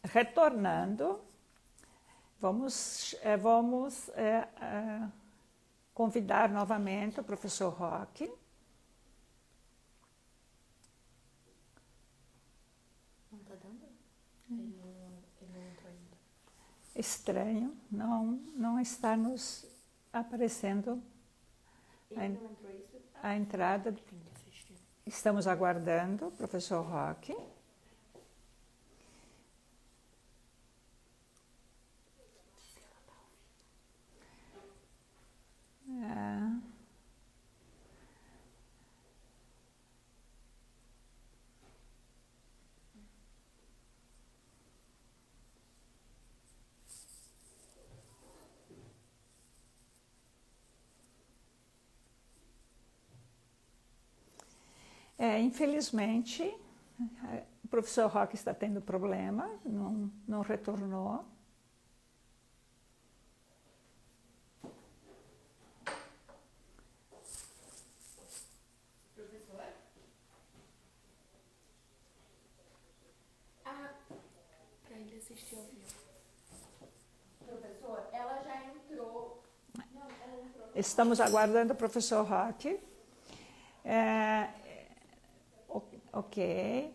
Retornando, vamos convidar novamente o professor Roque. Não está dando? Ele não entrou ainda. Estranho, não está nos aparecendo a entrada. Estamos aguardando o professor Roque. Infelizmente, o professor Roque está tendo problema, não retornou. Professor? Para ele assistir ao vivo. Professor, ela já entrou. Não, ela entrou. Estamos aguardando o professor Roque. Ok.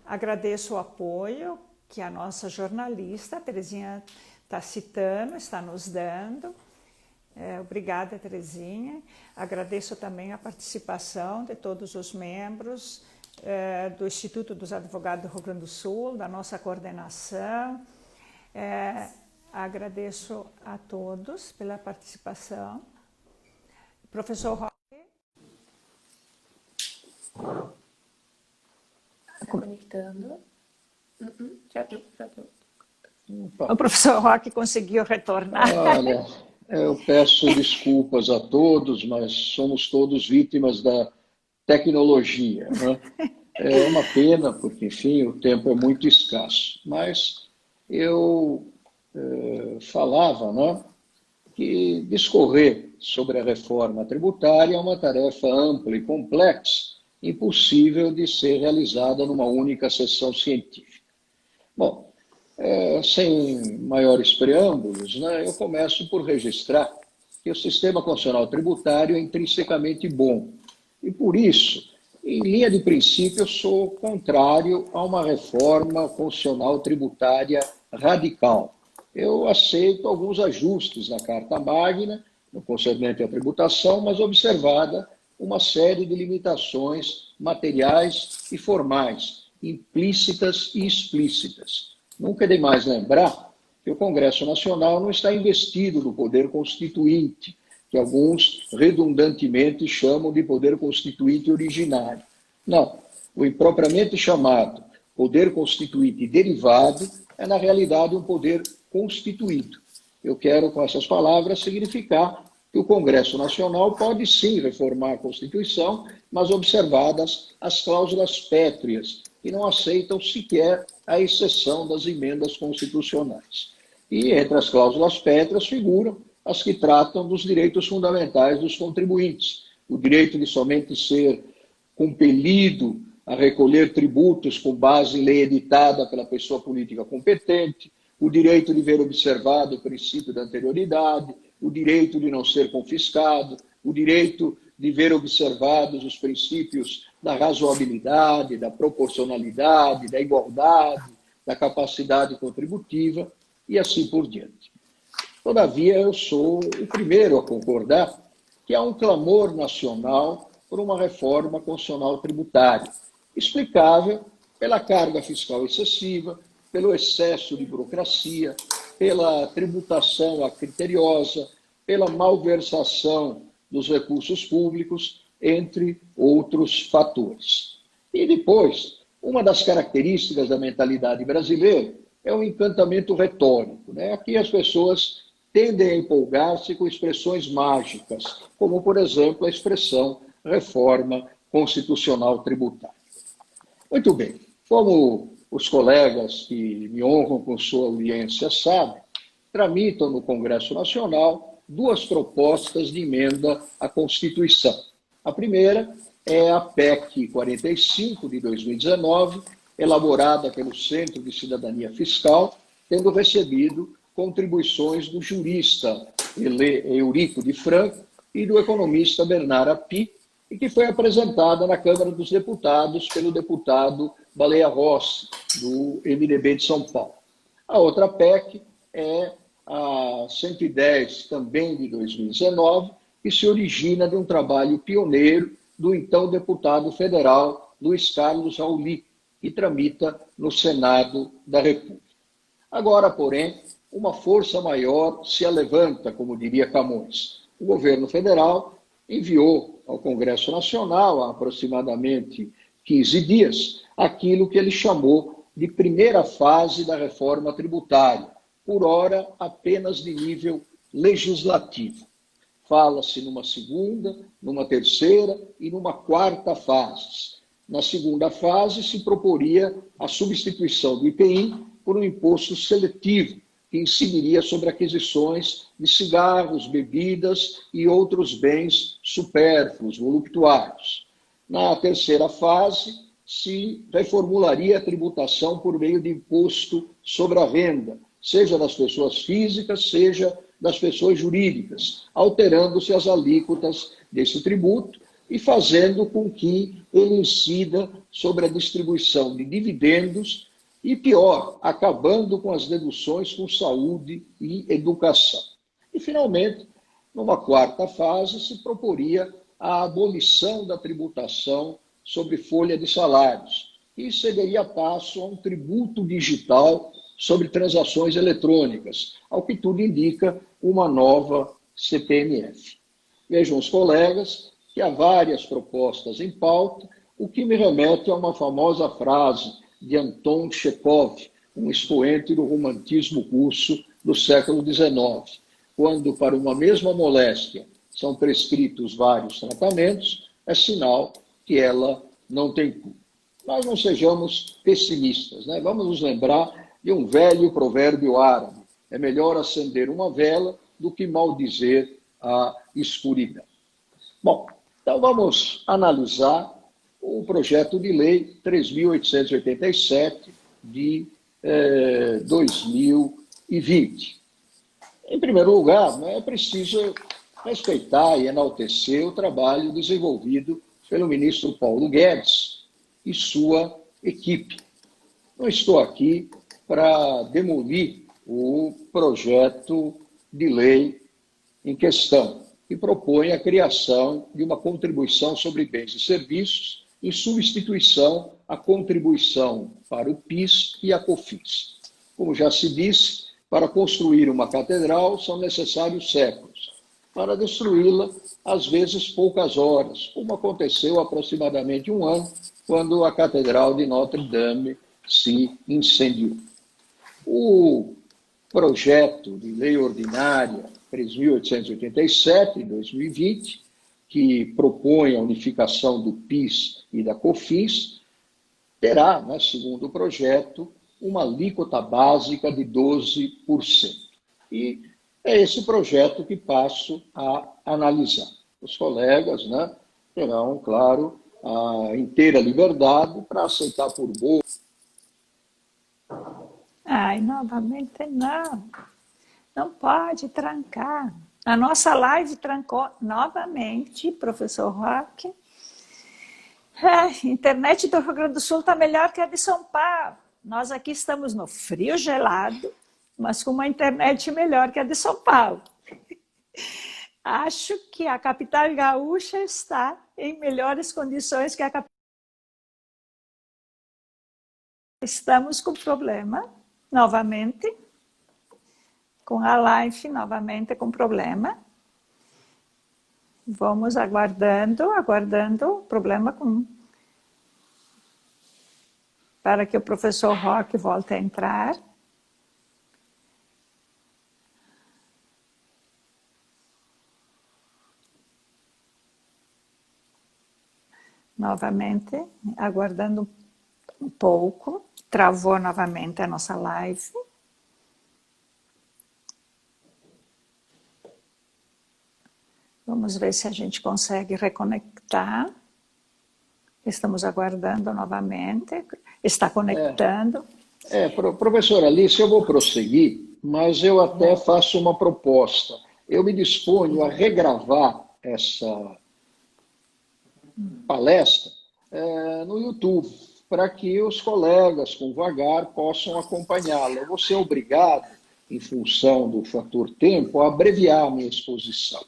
Agradeço o apoio que a nossa jornalista, a Terezinha, está citando, está nos dando. Obrigada, Terezinha. Agradeço também a participação de todos os membros do Instituto dos Advogados do Rio Grande do Sul, da nossa coordenação. Agradeço a todos pela participação. Professor Roque. Conectando. Já deu. O professor Roque conseguiu retornar. Olha, eu peço desculpas a todos, mas somos todos vítimas da tecnologia, né? É uma pena, porque, enfim, o tempo é muito escasso. Mas eu falava, né, que discorrer sobre a reforma tributária é uma tarefa ampla e complexa, impossível de ser realizada numa única sessão científica. Bom, sem maiores preâmbulos, né, eu começo por registrar que o sistema constitucional tributário é intrinsecamente bom. E por isso, em linha de princípio, eu sou contrário a uma reforma constitucional tributária radical. Eu aceito alguns ajustes na Carta Magna, no concernente à tributação, mas observada uma série de limitações materiais e formais, implícitas e explícitas. Nunca é demais lembrar que o Congresso Nacional não está investido do poder constituinte, que alguns redundantemente chamam de poder constituinte originário. Não, o impropriamente chamado poder constituinte derivado é, na realidade, um poder constituído. Eu quero, com essas palavras, significar que o Congresso Nacional pode sim reformar a Constituição, mas observadas as cláusulas pétreas, que não aceitam sequer a exceção das emendas constitucionais. E entre as cláusulas pétreas figuram as que tratam dos direitos fundamentais dos contribuintes, o direito de somente ser compelido a recolher tributos com base em lei editada pela pessoa política competente, o direito de ver observado o princípio da anterioridade, o direito de não ser confiscado, o direito de ver observados os princípios da razoabilidade, da proporcionalidade, da igualdade, da capacidade contributiva e assim por diante. Todavia, eu sou o primeiro a concordar que há um clamor nacional por uma reforma constitucional tributária, explicável pela carga fiscal excessiva, pelo excesso de burocracia, pela tributação acriteriosa, pela malversação dos recursos públicos, entre outros fatores. E depois, uma das características da mentalidade brasileira é o encantamento retórico, né? Aqui as pessoas tendem a empolgar-se com expressões mágicas, como, por exemplo, a expressão reforma constitucional tributária. Muito bem, como os colegas que me honram com sua audiência sabem, tramitam no Congresso Nacional duas propostas de emenda à Constituição. A primeira é a PEC 45 de 2019, elaborada pelo Centro de Cidadania Fiscal, tendo recebido contribuições do jurista Eurico de Franco e do economista Bernard Api, e que foi apresentada na Câmara dos Deputados pelo deputado Baleia Rossi, do MDB de São Paulo. A outra PEC é a 110, também de 2019, que se origina de um trabalho pioneiro do então deputado federal Luiz Carlos Rauli, que tramita no Senado da República. Agora, porém, uma força maior se alevanta, como diria Camões. O governo federal enviou ao Congresso Nacional, há aproximadamente 15 dias, aquilo que ele chamou de primeira fase da reforma tributária, por ora apenas de nível legislativo. Fala-se numa segunda, numa terceira e numa quarta fase. Na segunda fase se proporia a substituição do IPI por um imposto seletivo, que incidiria sobre aquisições de cigarros, bebidas e outros bens supérfluos, voluptuários. Na terceira fase, se reformularia a tributação por meio de imposto sobre a renda, seja das pessoas físicas, seja das pessoas jurídicas, alterando-se as alíquotas desse tributo e fazendo com que ele incida sobre a distribuição de dividendos e, pior, acabando com as deduções com saúde e educação. E, finalmente, numa quarta fase, se proporia a abolição da tributação sobre folha de salários e cederia passo a um tributo digital sobre transações eletrônicas, ao que tudo indica uma nova CPMF. Vejam os colegas que há várias propostas em pauta, o que me remete a uma famosa frase de Anton Chekhov, um expoente do romantismo russo do século XIX, quando para uma mesma moléstia são prescritos vários tratamentos, é sinal que ela não tem cura. Mas não sejamos pessimistas, né? Vamos nos lembrar de um velho provérbio árabe: é melhor acender uma vela do que maldizer a escuridão. Bom, então vamos analisar o projeto de lei 3.887 de 2020. Em primeiro lugar, é preciso respeitar e enaltecer o trabalho desenvolvido pelo ministro Paulo Guedes e sua equipe. Não estou aqui para demolir o projeto de lei em questão, que propõe a criação de uma contribuição sobre bens e serviços em substituição à contribuição para o PIS e a COFINS. Como já se disse, para construir uma catedral são necessários séculos. Para destruí-la, às vezes poucas horas, como aconteceu há aproximadamente um ano, quando a Catedral de Notre-Dame se incendiou. O projeto de lei ordinária 3.887, de 2020, que propõe a unificação do PIS e da COFINS, terá, segundo o projeto, uma alíquota básica de 12%. E é esse projeto que passo a analisar. Os colegas terão, claro, a inteira liberdade para aceitar por boa. Ai, novamente não. Não pode trancar. A nossa live trancou novamente, professor Roque. A internet do Rio Grande do Sul está melhor que a de São Paulo. Nós aqui estamos no frio gelado, mas com uma internet melhor que a de São Paulo. Acho que a capital gaúcha está em melhores condições que a capital. Estamos com problema, novamente, com a live novamente com problema. Vamos aguardando o problema para que o professor Roque volte a entrar. Novamente, aguardando um pouco, travou novamente a nossa live. Vamos ver se a gente consegue reconectar. Estamos aguardando novamente. está conectando. Professora Alice, eu vou prosseguir, mas eu até faço uma proposta. Eu me disponho a regravar essa palestra no YouTube, para que os colegas com vagar possam acompanhá-la. Eu vou ser obrigado, em função do fator tempo, a abreviar a minha exposição.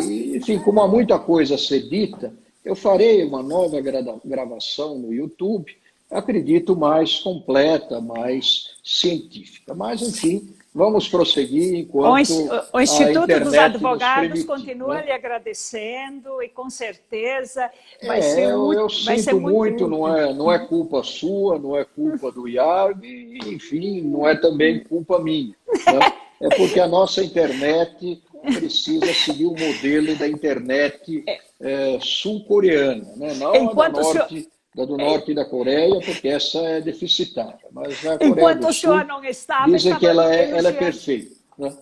E, enfim, como há muita coisa a ser dita, eu farei uma nova gravação no YouTube, acredito mais completa, mais científica. Mas, enfim, vamos prosseguir enquanto o Instituto dos Advogados permite, continua né? lhe agradecendo e, com certeza, vai ser eu vai ser sinto muito, útil. não é culpa sua, não é culpa do IARB, enfim, não é também culpa minha, né? É porque a nossa internet precisa seguir o modelo da internet sul-coreana, né? Não a da do norte da Coreia, porque essa é deficitária. Mas a Coreia Enquanto do o senhor Sul não estava, dizem que ela é perfeita, né?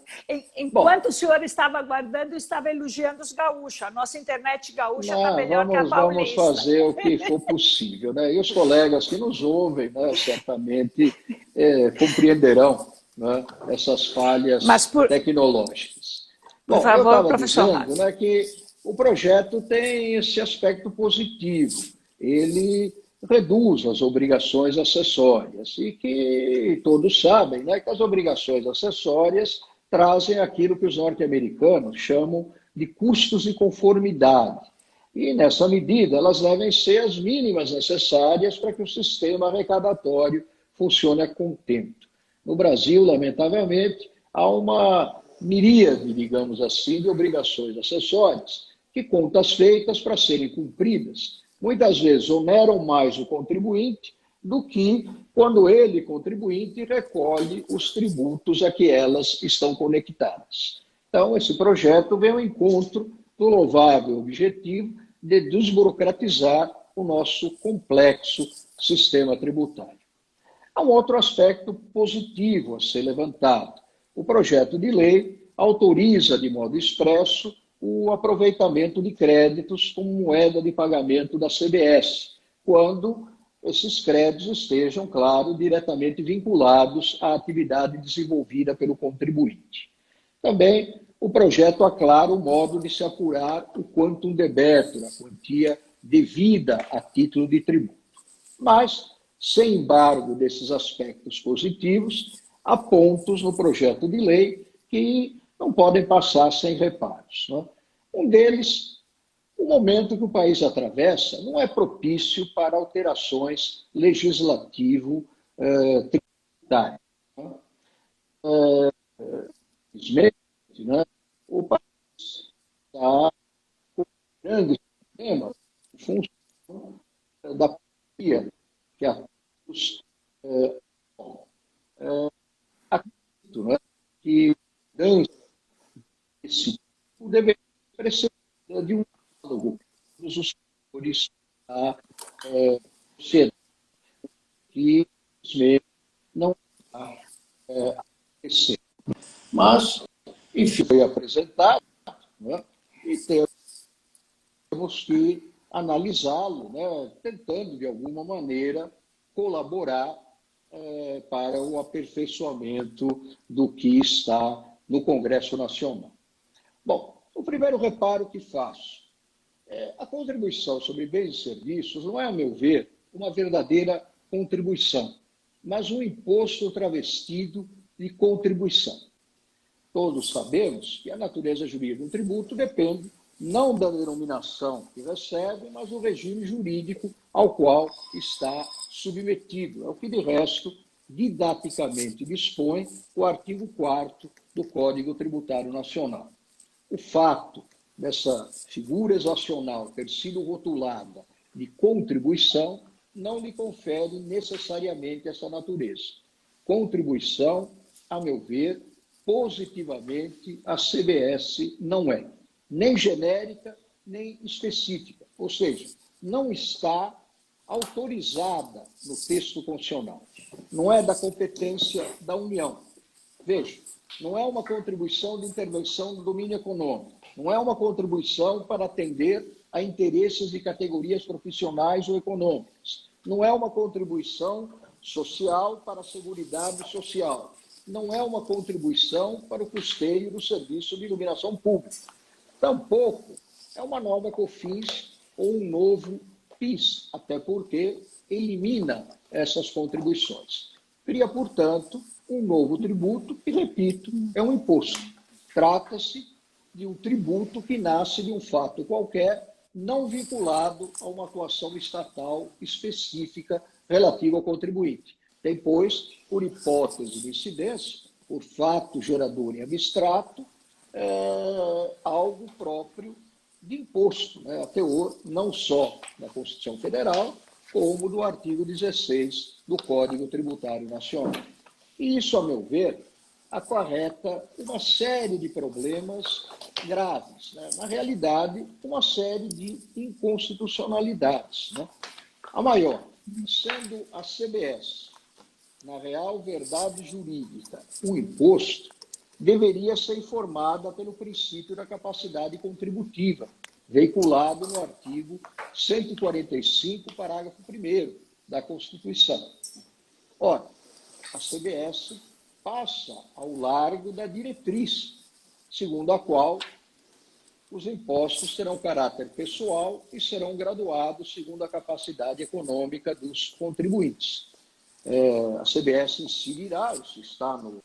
Enquanto o senhor estava aguardando, estava elogiando os gaúchos. A nossa internet gaúcha está melhor que a paulista. Vamos fazer o que for possível, né? E os colegas que nos ouvem, né, certamente compreenderão, né, essas falhas tecnológicas. Por favor, eu estava professor dizendo, né, que o projeto tem esse aspecto positivo. Ele reduz as obrigações acessórias e que todos sabem, né, que as obrigações acessórias trazem aquilo que os norte-americanos chamam de custos de conformidade. E, nessa medida, elas devem ser as mínimas necessárias para que o sistema arrecadatório funcione a contento. No Brasil, lamentavelmente, há uma miríade, digamos assim, de obrigações acessórias, que, contas feitas para serem cumpridas, muitas vezes oneram mais o contribuinte do que quando ele, contribuinte, recolhe os tributos a que elas estão conectadas. Então, esse projeto vem ao encontro do louvável objetivo de desburocratizar o nosso complexo sistema tributário. Há um outro aspecto positivo a ser levantado. O projeto de lei autoriza de modo expresso o aproveitamento de créditos como moeda de pagamento da CBS, quando esses créditos estejam, claro, diretamente vinculados à atividade desenvolvida pelo contribuinte. Também o projeto aclara o modo de se apurar o quantum debêtur, a quantia devida a título de tributo. Mas, sem embargo desses aspectos positivos, há pontos no projeto de lei que não podem passar sem reparos, né? Um deles, o momento que o país atravessa não é propício para alterações legislativo-tributárias. Né? O país está com grandes problemas em função da pandemia, que a todos acredito, né, que esse tipo deveria precisa de um diálogo com todos os setores da sociedade, que não está acontecendo. Mas, enfim, foi apresentado, né, e temos que analisá-lo, né, tentando, de alguma maneira, colaborar para o aperfeiçoamento do que está no Congresso Nacional. Bom, o primeiro reparo que faço a contribuição sobre bens e serviços não é, a meu ver, uma verdadeira contribuição, mas um imposto travestido de contribuição. Todos sabemos que a natureza jurídica de um tributo depende não da denominação que recebe, mas do regime jurídico ao qual está submetido. É o que, de resto, didaticamente dispõe o artigo 4º do Código Tributário Nacional. O fato dessa figura exacional ter sido rotulada de contribuição não lhe confere necessariamente essa natureza. Contribuição, a meu ver, positivamente, a CBS não é, nem genérica, nem específica. Ou seja, não está autorizada no texto constitucional. Não é da competência da União. Veja, não é uma contribuição de intervenção do domínio econômico, não é uma contribuição para atender a interesses de categorias profissionais ou econômicas, Não é uma contribuição social para a Seguridade Social. Não é uma contribuição para o custeio do serviço de iluminação pública. Tampouco é uma nova COFINS ou um novo PIS, até porque elimina essas contribuições. Cria, portanto, um novo tributo que, repito, é um imposto. Trata-se de um tributo que nasce de um fato qualquer, não vinculado a uma atuação estatal específica relativa ao contribuinte. Tem, pois, por hipótese de incidência, por fato gerador em abstrato, algo próprio de imposto, né, a teor não só da Constituição Federal, como do artigo 16 do Código Tributário Nacional. E isso, a meu ver, acarreta uma série de problemas graves, né? Na realidade, uma série de inconstitucionalidades, né? A maior, sendo a CBS, na real verdade jurídica, um imposto, deveria ser informada pelo princípio da capacidade contributiva, veiculado no artigo 145, parágrafo 1º da Constituição. Ora, a CBS passa ao largo da diretriz, segundo a qual os impostos terão caráter pessoal e serão graduados segundo a capacidade econômica dos contribuintes. A CBS incidirá, isso está no...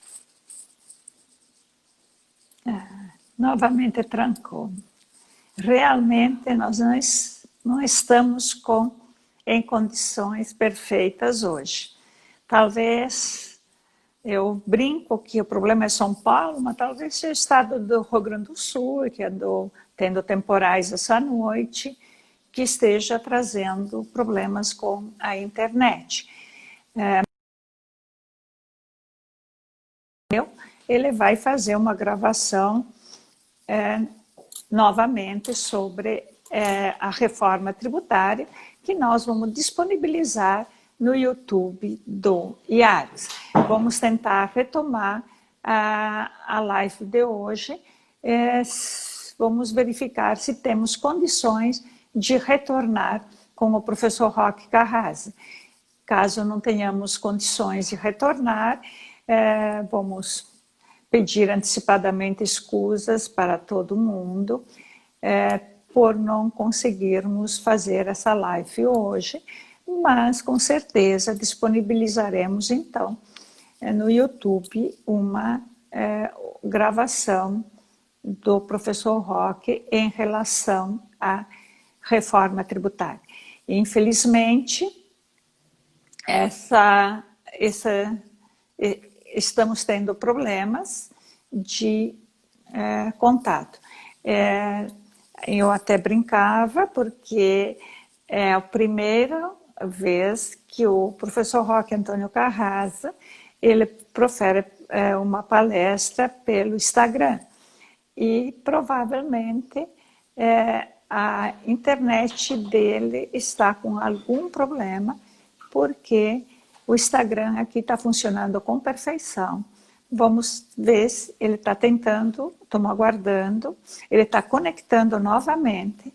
Novamente trancou. Realmente nós não estamos em condições perfeitas hoje. Talvez, eu brinco que o problema é São Paulo, mas talvez seja o estado do Rio Grande do Sul, que andou tendo temporais essa noite, que esteja trazendo problemas com a internet. Ele vai fazer uma gravação novamente sobre a reforma tributária, que nós vamos disponibilizar no YouTube do IARES. Vamos tentar retomar a live de hoje. Vamos verificar se temos condições de retornar com o professor Roque Carrasa. Caso não tenhamos condições de retornar, vamos pedir antecipadamente escusas para todo mundo por não conseguirmos fazer essa live hoje, mas com certeza disponibilizaremos então no YouTube uma gravação do professor Roque em relação à reforma tributária. Infelizmente, estamos tendo problemas de contato. Eu até brincava, porque é a primeira vez que o professor Roque Antônio Carrasa, ele profere uma palestra pelo Instagram. E provavelmente a internet dele está com algum problema, porque o Instagram aqui está funcionando com perfeição. Vamos ver se ele está tentando, estamos aguardando, ele está conectando novamente.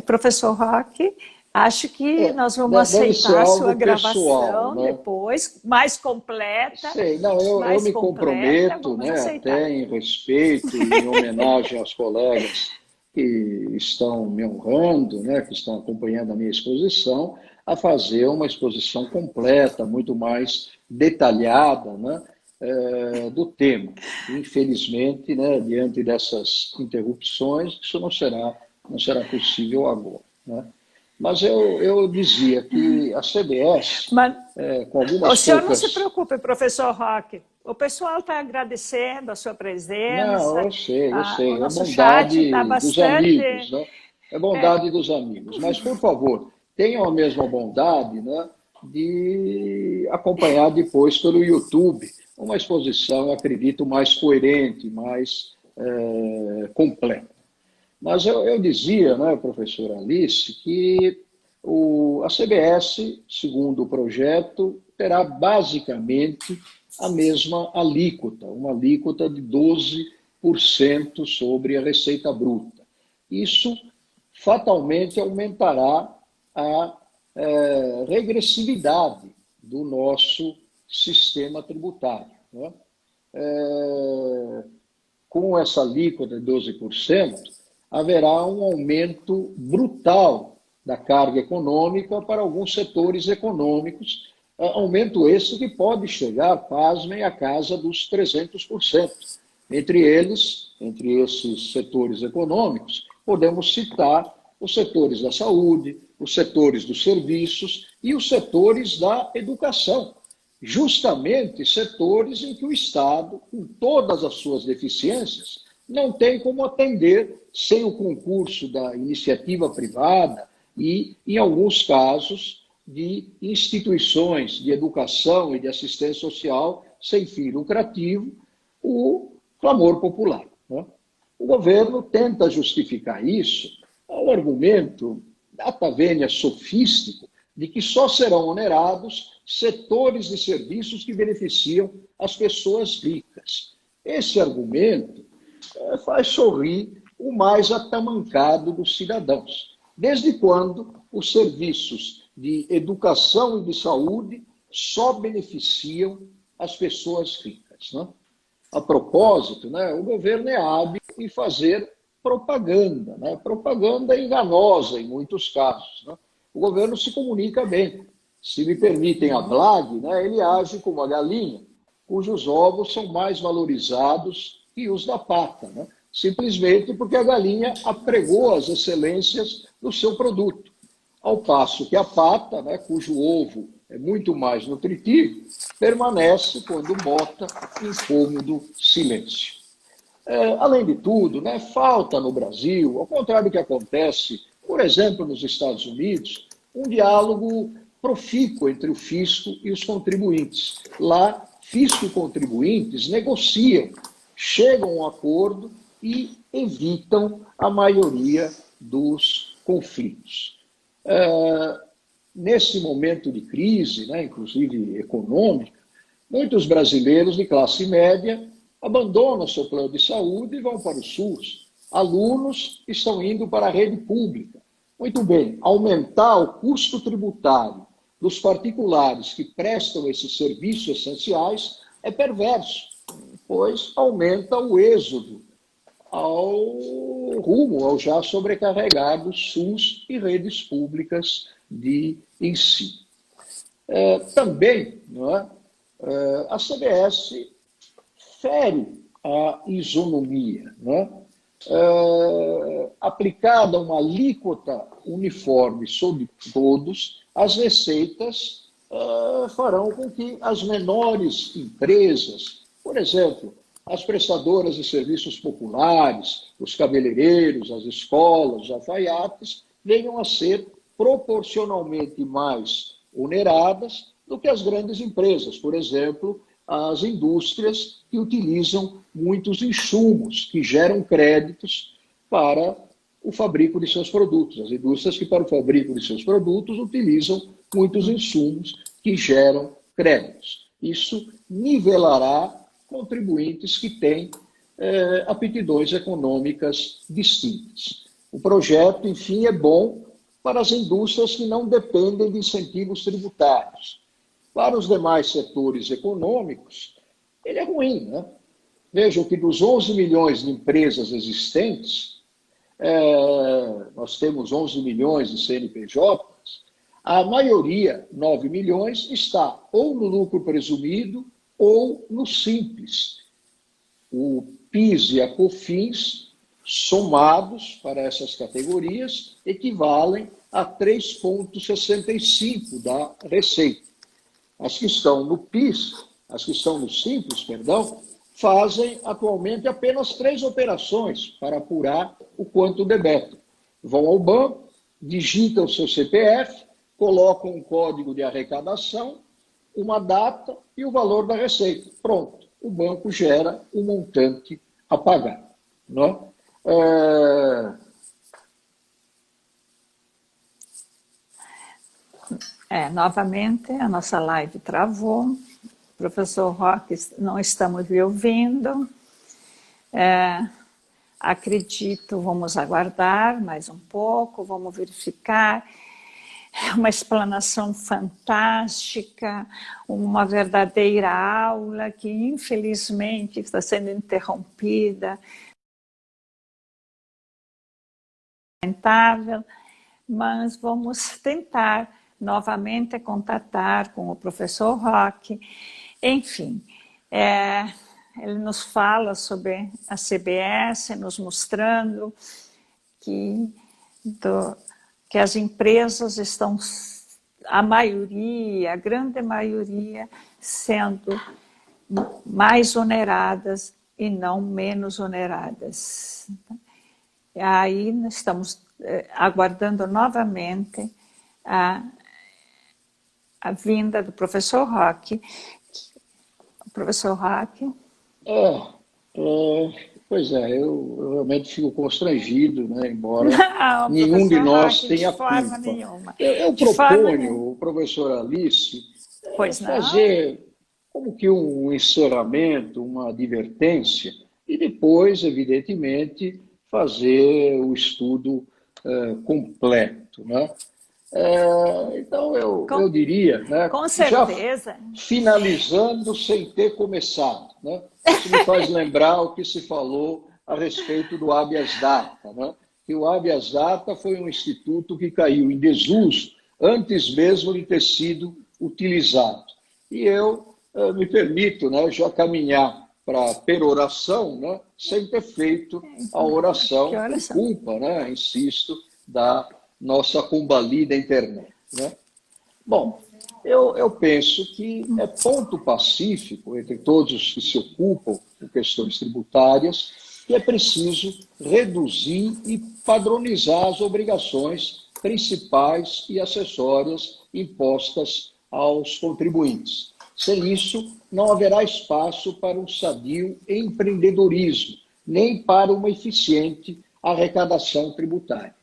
Professor Roque, acho que nós vamos aceitar a sua gravação pessoal, né? Depois, mais completa. Sei, não, eu me comprometo, né, até em respeito e em homenagem aos colegas que estão me honrando, né, que estão acompanhando a minha exposição, a fazer uma exposição completa, muito mais detalhada, né, do tema. Infelizmente, né, diante dessas interrupções, isso não será possível agora, né? Mas eu dizia que a CBS, com algumas o senhor não se preocupe, professor Roque. O pessoal está agradecendo a sua presença. Não, eu sei. O É nosso bondade tá dos amigos, né? É bondade dos amigos. Mas, por favor, tenham a mesma bondade, né, de acompanhar depois pelo YouTube uma exposição, acredito, mais coerente, mais completa. Mas eu dizia, né, professora Alice, que a CBS, segundo o projeto, terá basicamente a mesma alíquota, uma alíquota de 12% sobre a receita bruta. Isso fatalmente aumentará a regressividade do nosso sistema tributário, né? Com essa alíquota de 12%, haverá um aumento brutal da carga econômica para alguns setores econômicos, aumento esse que pode chegar, pasmem, à casa dos 300%. Entre esses setores econômicos, podemos citar os setores da saúde, os setores dos serviços e os setores da educação. Justamente setores em que o Estado, com todas as suas deficiências, não tem como atender sem o concurso da iniciativa privada e, em alguns casos, de instituições de educação e de assistência social sem fim lucrativo, o clamor popular, né? O governo tenta justificar isso ao argumento data vênia sofístico de que só serão onerados setores de serviços que beneficiam as pessoas ricas. Esse argumento faz sorrir o mais atamancado dos cidadãos. Desde quando os serviços de educação e de saúde só beneficiam as pessoas ricas, né? A propósito, né, o governo é hábil em fazer propaganda, né? Propaganda enganosa em muitos casos, né? O governo se comunica bem. Se me permitem a blague, né, ele age como a galinha, cujos ovos são mais valorizados que os da pata, né? Simplesmente porque a galinha apregou as excelências do seu produto. Ao passo que a pata, né, cujo ovo é muito mais nutritivo, permanece, quando bota, em cômodo silêncio. Além de tudo, né, falta no Brasil, ao contrário do que acontece, por exemplo, nos Estados Unidos, um diálogo profícuo entre o fisco e os contribuintes. Lá, fisco e contribuintes negociam, chegam a um acordo e evitam a maioria dos conflitos. Nesse momento de crise, né, inclusive econômica, muitos brasileiros de classe média abandonam seu plano de saúde e vão para o SUS. Alunos estão indo para a rede pública. Muito bem, aumentar o custo tributário dos particulares que prestam esses serviços essenciais é perverso, pois aumenta o êxodo ao já sobrecarregado SUS e redes públicas de ensino. Também, não é, a CBS fere a isonomia, né? Aplicada uma alíquota uniforme sobre todos, as receitas farão com que as menores empresas, por exemplo, as prestadoras de serviços populares, os cabeleireiros, as escolas, os alfaiates, venham a ser proporcionalmente mais oneradas do que as grandes empresas, por exemplo, as indústrias que utilizam muitos insumos, que geram créditos para o fabrico de seus produtos. As indústrias que, para o fabrico de seus produtos, utilizam muitos insumos que geram créditos. Isso nivelará contribuintes que têm aptidões econômicas distintas. O projeto, enfim, é bom para as indústrias que não dependem de incentivos tributários. Para os demais setores econômicos, ele é ruim, né? Vejam que dos 11 milhões de empresas existentes, nós temos 11 milhões de CNPJs, a maioria, 9 milhões, está ou no lucro presumido ou no Simples. O PIS e a COFINS, somados para essas categorias, equivalem a 3,65% da receita. As que estão no PIS, as que estão no Simples, perdão, fazem atualmente apenas 3 operações para apurar o quanto debetam. Vão ao banco, digitam o seu CPF, colocam um código de arrecadação, uma data e o valor da receita. Pronto, o banco gera o montante a pagar. Não é? Novamente, a nossa live travou. Professor Roque, não estamos lhe ouvindo. Acredito, vamos aguardar mais um pouco, vamos verificar. uma explanação fantástica, uma verdadeira aula que, infelizmente, está sendo interrompida. Mas vamos tentar novamente contatar com o professor Roque. Enfim, ele nos fala sobre a CBS, nos mostrando que as empresas estão, a grande maioria, sendo mais oneradas e não menos oneradas. E aí nós estamos aguardando novamente a vinda do professor Roque. Professor Roque. Pois é, eu realmente fico constrangido, né? Embora nenhum de nós tenha culpa. Eu proponho, professora Alice, fazer como que um encerramento, uma advertência, e depois, evidentemente, fazer o estudo completo, né? Então, eu diria, né, com certeza, já finalizando sem ter começado, né? Isso me faz lembrar o que se falou a respeito do habeas data, né? Que o habeas data foi um instituto que caiu em desuso antes mesmo de ter sido utilizado. E eu me permito, né, já caminhar para a peroração, né, sem ter feito a oração por culpa, né, insisto, da nossa combalida internet, né? Bom, eu penso que é ponto pacífico entre todos os que se ocupam com questões tributárias que é preciso reduzir e padronizar as obrigações principais e acessórias impostas aos contribuintes. Sem isso, não haverá espaço para um sadio empreendedorismo, nem para uma eficiente arrecadação tributária.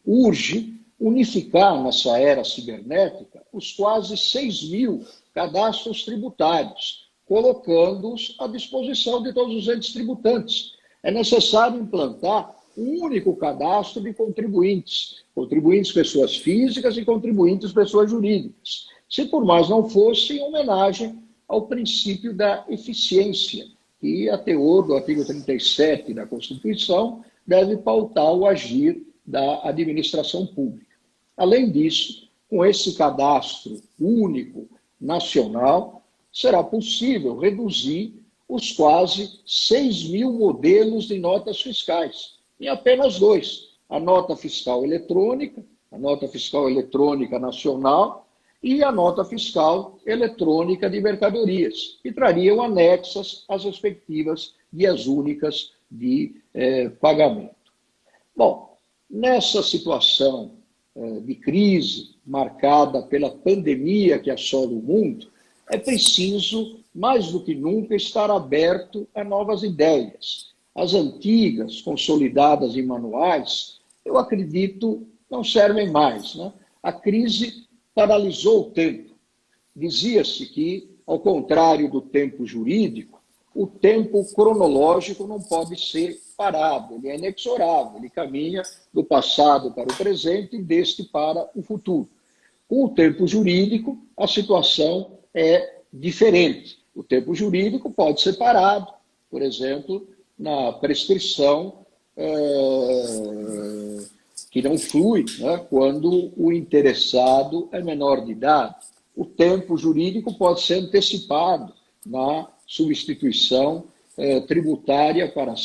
Urge unificar nessa era cibernética os quase 6.000 cadastros tributários, colocando-os à disposição de todos os entes tributantes. É necessário implantar um único cadastro de contribuintes, contribuintes pessoas físicas e contribuintes pessoas jurídicas, se por mais não fosse em homenagem ao princípio da eficiência, que a teor do artigo 37 da Constituição deve pautar o agir da administração pública. Além disso, com esse cadastro único nacional, será possível reduzir os quase 6.000 modelos de notas fiscais, em apenas 2, a nota fiscal eletrônica nacional e a nota fiscal eletrônica de mercadorias, que trariam anexas às respectivas guias únicas de pagamento. Bom, nessa situação de crise marcada pela pandemia que assola o mundo, é preciso, mais do que nunca, estar aberto a novas ideias. As antigas, consolidadas em manuais, eu acredito, não servem mais, né? A crise paralisou o tempo. Dizia-se que, ao contrário do tempo jurídico, o tempo cronológico não pode ser parado, ele é inexorável, ele caminha do passado para o presente e deste para o futuro. Com o tempo jurídico, a situação é diferente. O tempo jurídico pode ser parado, por exemplo, na prescrição que não flui, né, quando o interessado é menor de idade. O tempo jurídico pode ser antecipado na substituição tributária para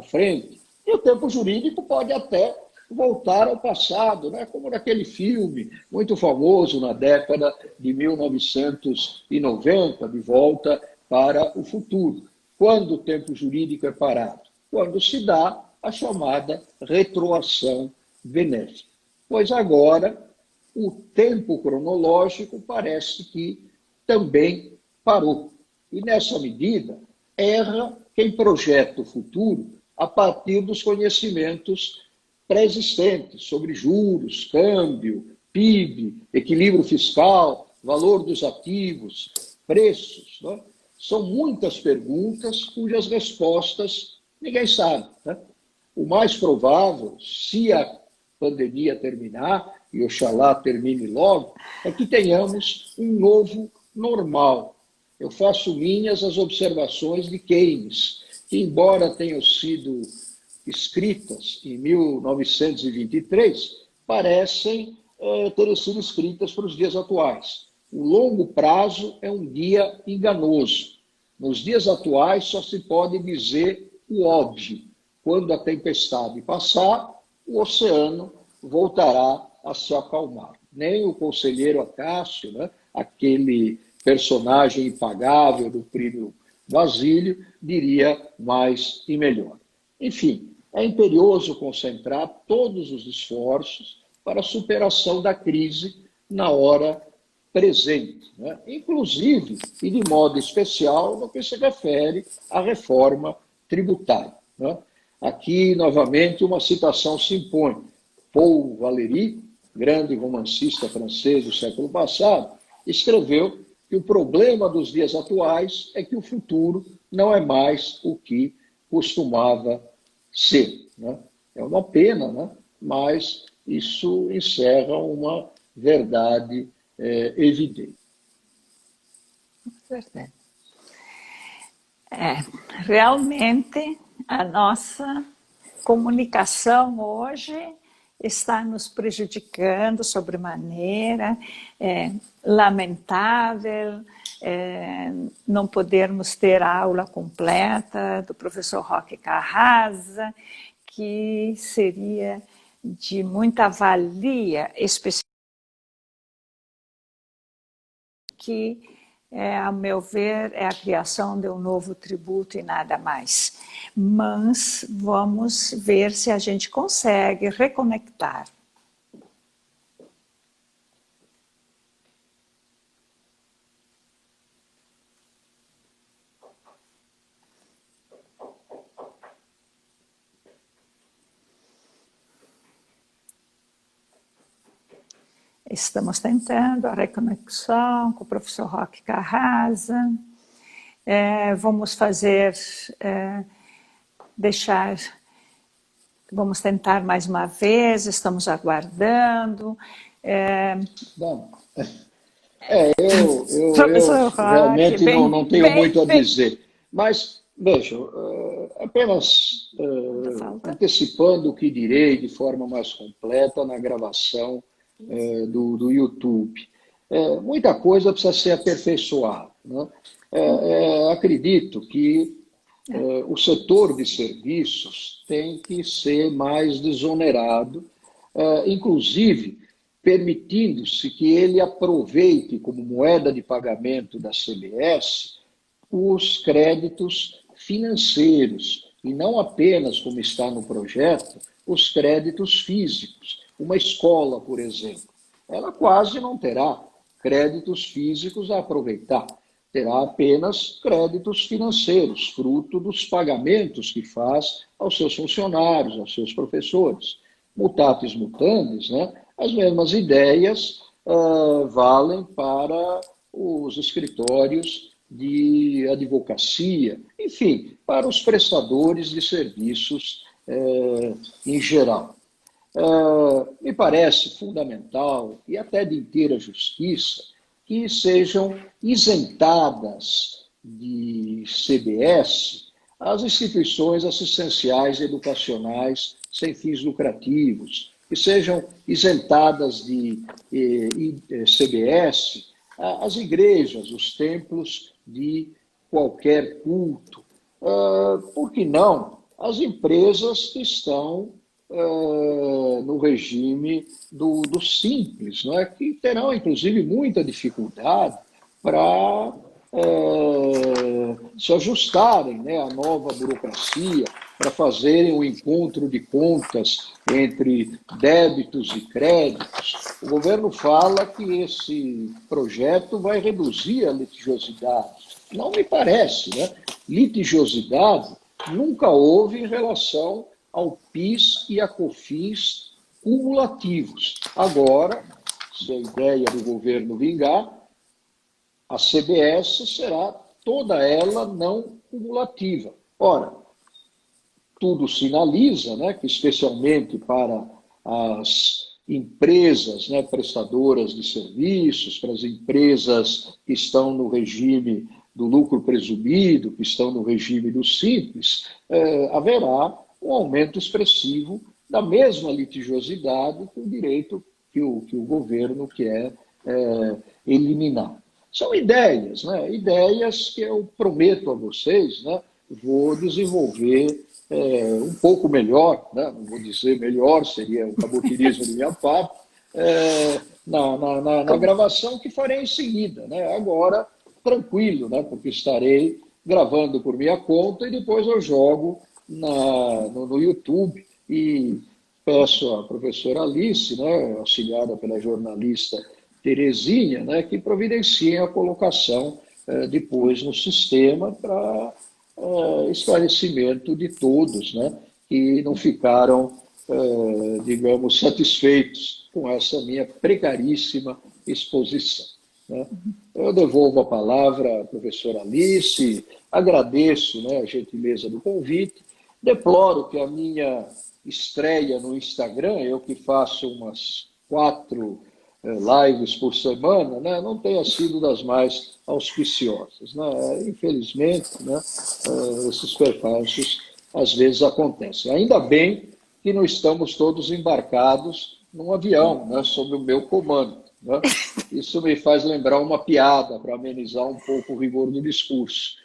frente. E o tempo jurídico pode até voltar ao passado, né? Como naquele filme muito famoso na década de 1990, De Volta para o Futuro. Quando o tempo jurídico é parado? Quando se dá a chamada retroação benéfica. Pois agora, o tempo cronológico parece que também parou. E nessa medida, erra quem projeta o futuro a partir dos conhecimentos pré-existentes sobre juros, câmbio, PIB, equilíbrio fiscal, valor dos ativos, preços, né? São muitas perguntas cujas respostas ninguém sabe, né? O mais provável, se a pandemia terminar e oxalá termine logo, é que tenhamos um novo normal. Eu faço minhas as observações de Keynes, que, embora tenham sido escritas em 1923, parecem terem sido escritas para os dias atuais. O longo prazo é um guia enganoso. Nos dias atuais só se pode dizer o óbvio. Quando a tempestade passar, o oceano voltará a se acalmar. Nem o conselheiro Acácio, né, aquele personagem impagável do Plínio Basílio, diria mais e melhor. Enfim, é imperioso concentrar todos os esforços para a superação da crise na hora presente, né? Inclusive, e de modo especial, no que se refere à reforma tributária, né? Aqui, novamente, uma citação se impõe. Paul Valéry, grande romancista francês do século passado, escreveu que o problema dos dias atuais é que o futuro não é mais o que costumava ser, né? É uma pena, né? Mas isso encerra uma verdade evidente. Verdade. Realmente, a nossa comunicação hoje está nos prejudicando sobremaneira, lamentável, não podermos ter a aula completa do professor Roque Carrasa, que seria de muita valia, especialmente que, a meu ver, é a criação de um novo tributo e nada mais. Mas vamos ver se a gente consegue reconectar. Estamos tentando a reconexão com o professor Roque Carrasa. Vamos fazer, vamos tentar mais uma vez, estamos aguardando. Bom, eu Professor Roque, realmente não tenho muito a dizer, mas, vejam, apenas antecipando o que direi de forma mais completa na gravação do YouTube. Muita coisa precisa ser aperfeiçoada, né? Acredito que o setor de serviços tem que ser mais desonerado, inclusive permitindo-se que ele aproveite como moeda de pagamento da CBS os créditos financeiros, e não apenas, como está no projeto, os créditos físicos. Uma escola, por exemplo, ela quase não terá créditos físicos a aproveitar, terá apenas créditos financeiros, fruto dos pagamentos que faz aos seus funcionários, aos seus professores. Mutatis mutandis, né? As mesmas ideias valem para os escritórios de advocacia, enfim, para os prestadores de serviços em geral. Me parece fundamental e até de inteira justiça que sejam isentadas de CBS as instituições assistenciais e educacionais sem fins lucrativos, que sejam isentadas de CBS as igrejas, os templos de qualquer culto. Por que não as empresas que estão no regime do simples, não é? Que terão, inclusive, muita dificuldade para se ajustarem, né, à nova burocracia, para fazerem o encontro de contas entre débitos e créditos. O governo fala que esse projeto vai reduzir a litigiosidade. Não me parece, né? Litigiosidade nunca houve em relação ao PIS e a COFINS cumulativos. Agora, se a ideia do governo vingar, a CBS será toda ela não cumulativa. Ora, tudo sinaliza, né, que especialmente para as empresas, né, prestadoras de serviços, para as empresas que estão no regime do lucro presumido, que estão no regime do simples, haverá um aumento expressivo da mesma litigiosidade que o direito que o governo quer eliminar. São ideias, né? Ideias que eu prometo a vocês, né? Vou desenvolver um pouco melhor, né? Não vou dizer melhor, seria um cabotirismo de minha parte, na gravação que farei em seguida, né? Agora, tranquilo, né? Porque estarei gravando por minha conta e depois eu jogo no YouTube e peço à professora Alice, né, auxiliada pela jornalista Terezinha, né, que providenciem a colocação depois no sistema para esclarecimento de todos, né, que não ficaram, digamos, satisfeitos com essa minha precaríssima exposição, né. Eu devolvo a palavra à professora Alice, agradeço, né, a gentileza do convite, deploro que a minha estreia no Instagram, eu que faço umas 4 lives por semana, né, não tenha sido das mais auspiciosas, né? Infelizmente, né, esses percalços às vezes acontecem. Ainda bem que não estamos todos embarcados num avião, né, sob o meu comando, né? Isso me faz lembrar uma piada para amenizar um pouco o rigor do discurso.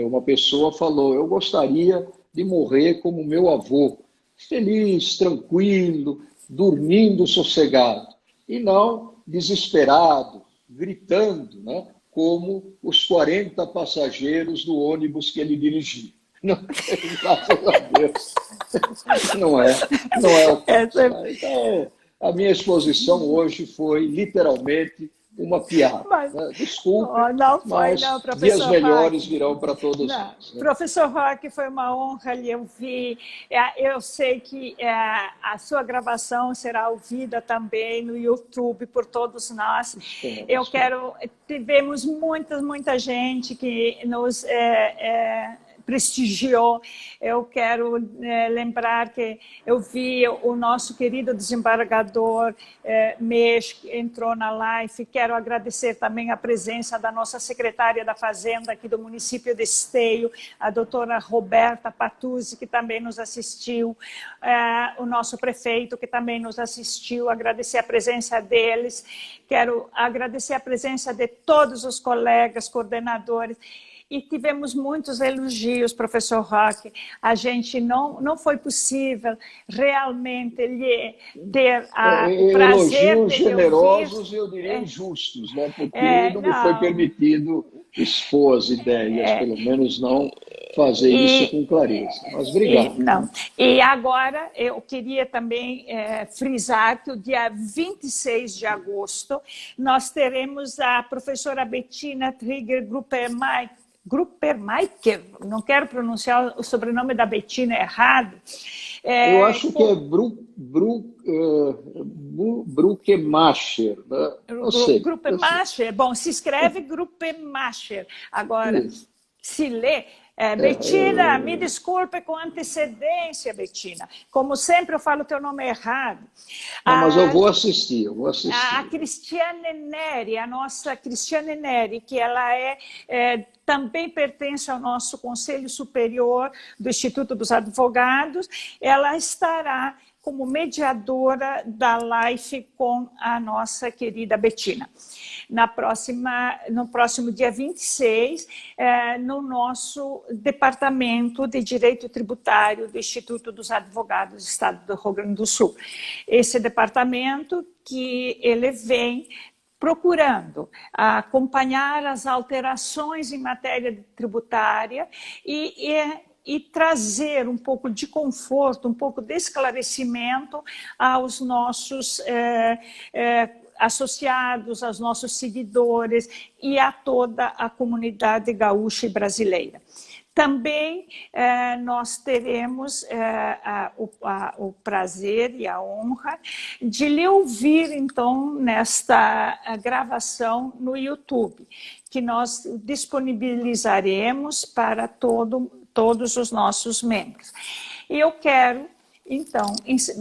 Uma pessoa falou: eu gostaria de morrer como meu avô, feliz, tranquilo, dormindo sossegado, e não desesperado, gritando, né, como os 40 passageiros do ônibus que ele dirigia. Não, graças a Deus. Não é o caso. Então, a minha exposição hoje foi literalmente uma piada. Mas, né? Desculpe, não foi, mas não, professor dias melhores Roque. virão para todos Não. nós. Né? Professor Roque, foi uma honra lhe ouvir. Eu sei que a sua gravação será ouvida também no YouTube por todos nós. Tivemos muita gente que nos prestigiou. Eu quero lembrar que eu vi o nosso querido desembargador Mês, que entrou na live. Quero agradecer também a presença da nossa secretária da Fazenda aqui do município de Esteio, a doutora Roberta Patuzzi, que também nos assistiu, o nosso prefeito, que também nos assistiu, agradecer a presença deles. Quero agradecer a presença de todos os colegas, coordenadores. E tivemos muitos elogios, professor Roque. A gente não foi possível realmente lhe ter o prazer elogios de generosos e eu diria injustos, né? Porque não me foi permitido expor as ideias, pelo menos não fazer isso com clareza. Mas obrigado. E agora eu queria também frisar que o dia 26 de agosto nós teremos a professora Bettina Trigger Gruppermeiker, não quero pronunciar o sobrenome da Bettina errado. Eu acho que é Bruckemacher, né? Não sei. Gruppermacher, bom, se escreve Gruppermacher. Agora, se lê... Bettina, me desculpe com antecedência, Bettina. Como sempre, eu falo o teu nome errado. Não, mas eu vou assistir, A Cristiane Neri, a nossa Cristiane Neri, que ela também pertence ao nosso Conselho Superior do Instituto dos Advogados, ela estará como mediadora da live com a nossa querida Bettina. No próximo dia 26, no nosso Departamento de Direito Tributário do Instituto dos Advogados do Estado do Rio Grande do Sul. Esse departamento que ele vem procurando acompanhar as alterações em matéria tributária e trazer um pouco de conforto, um pouco de esclarecimento aos nossos associados, aos nossos seguidores e a toda a comunidade gaúcha e brasileira. Também nós teremos o prazer e a honra de lhe ouvir, então, nesta gravação no YouTube, que nós disponibilizaremos para todos os nossos membros. E eu quero, então,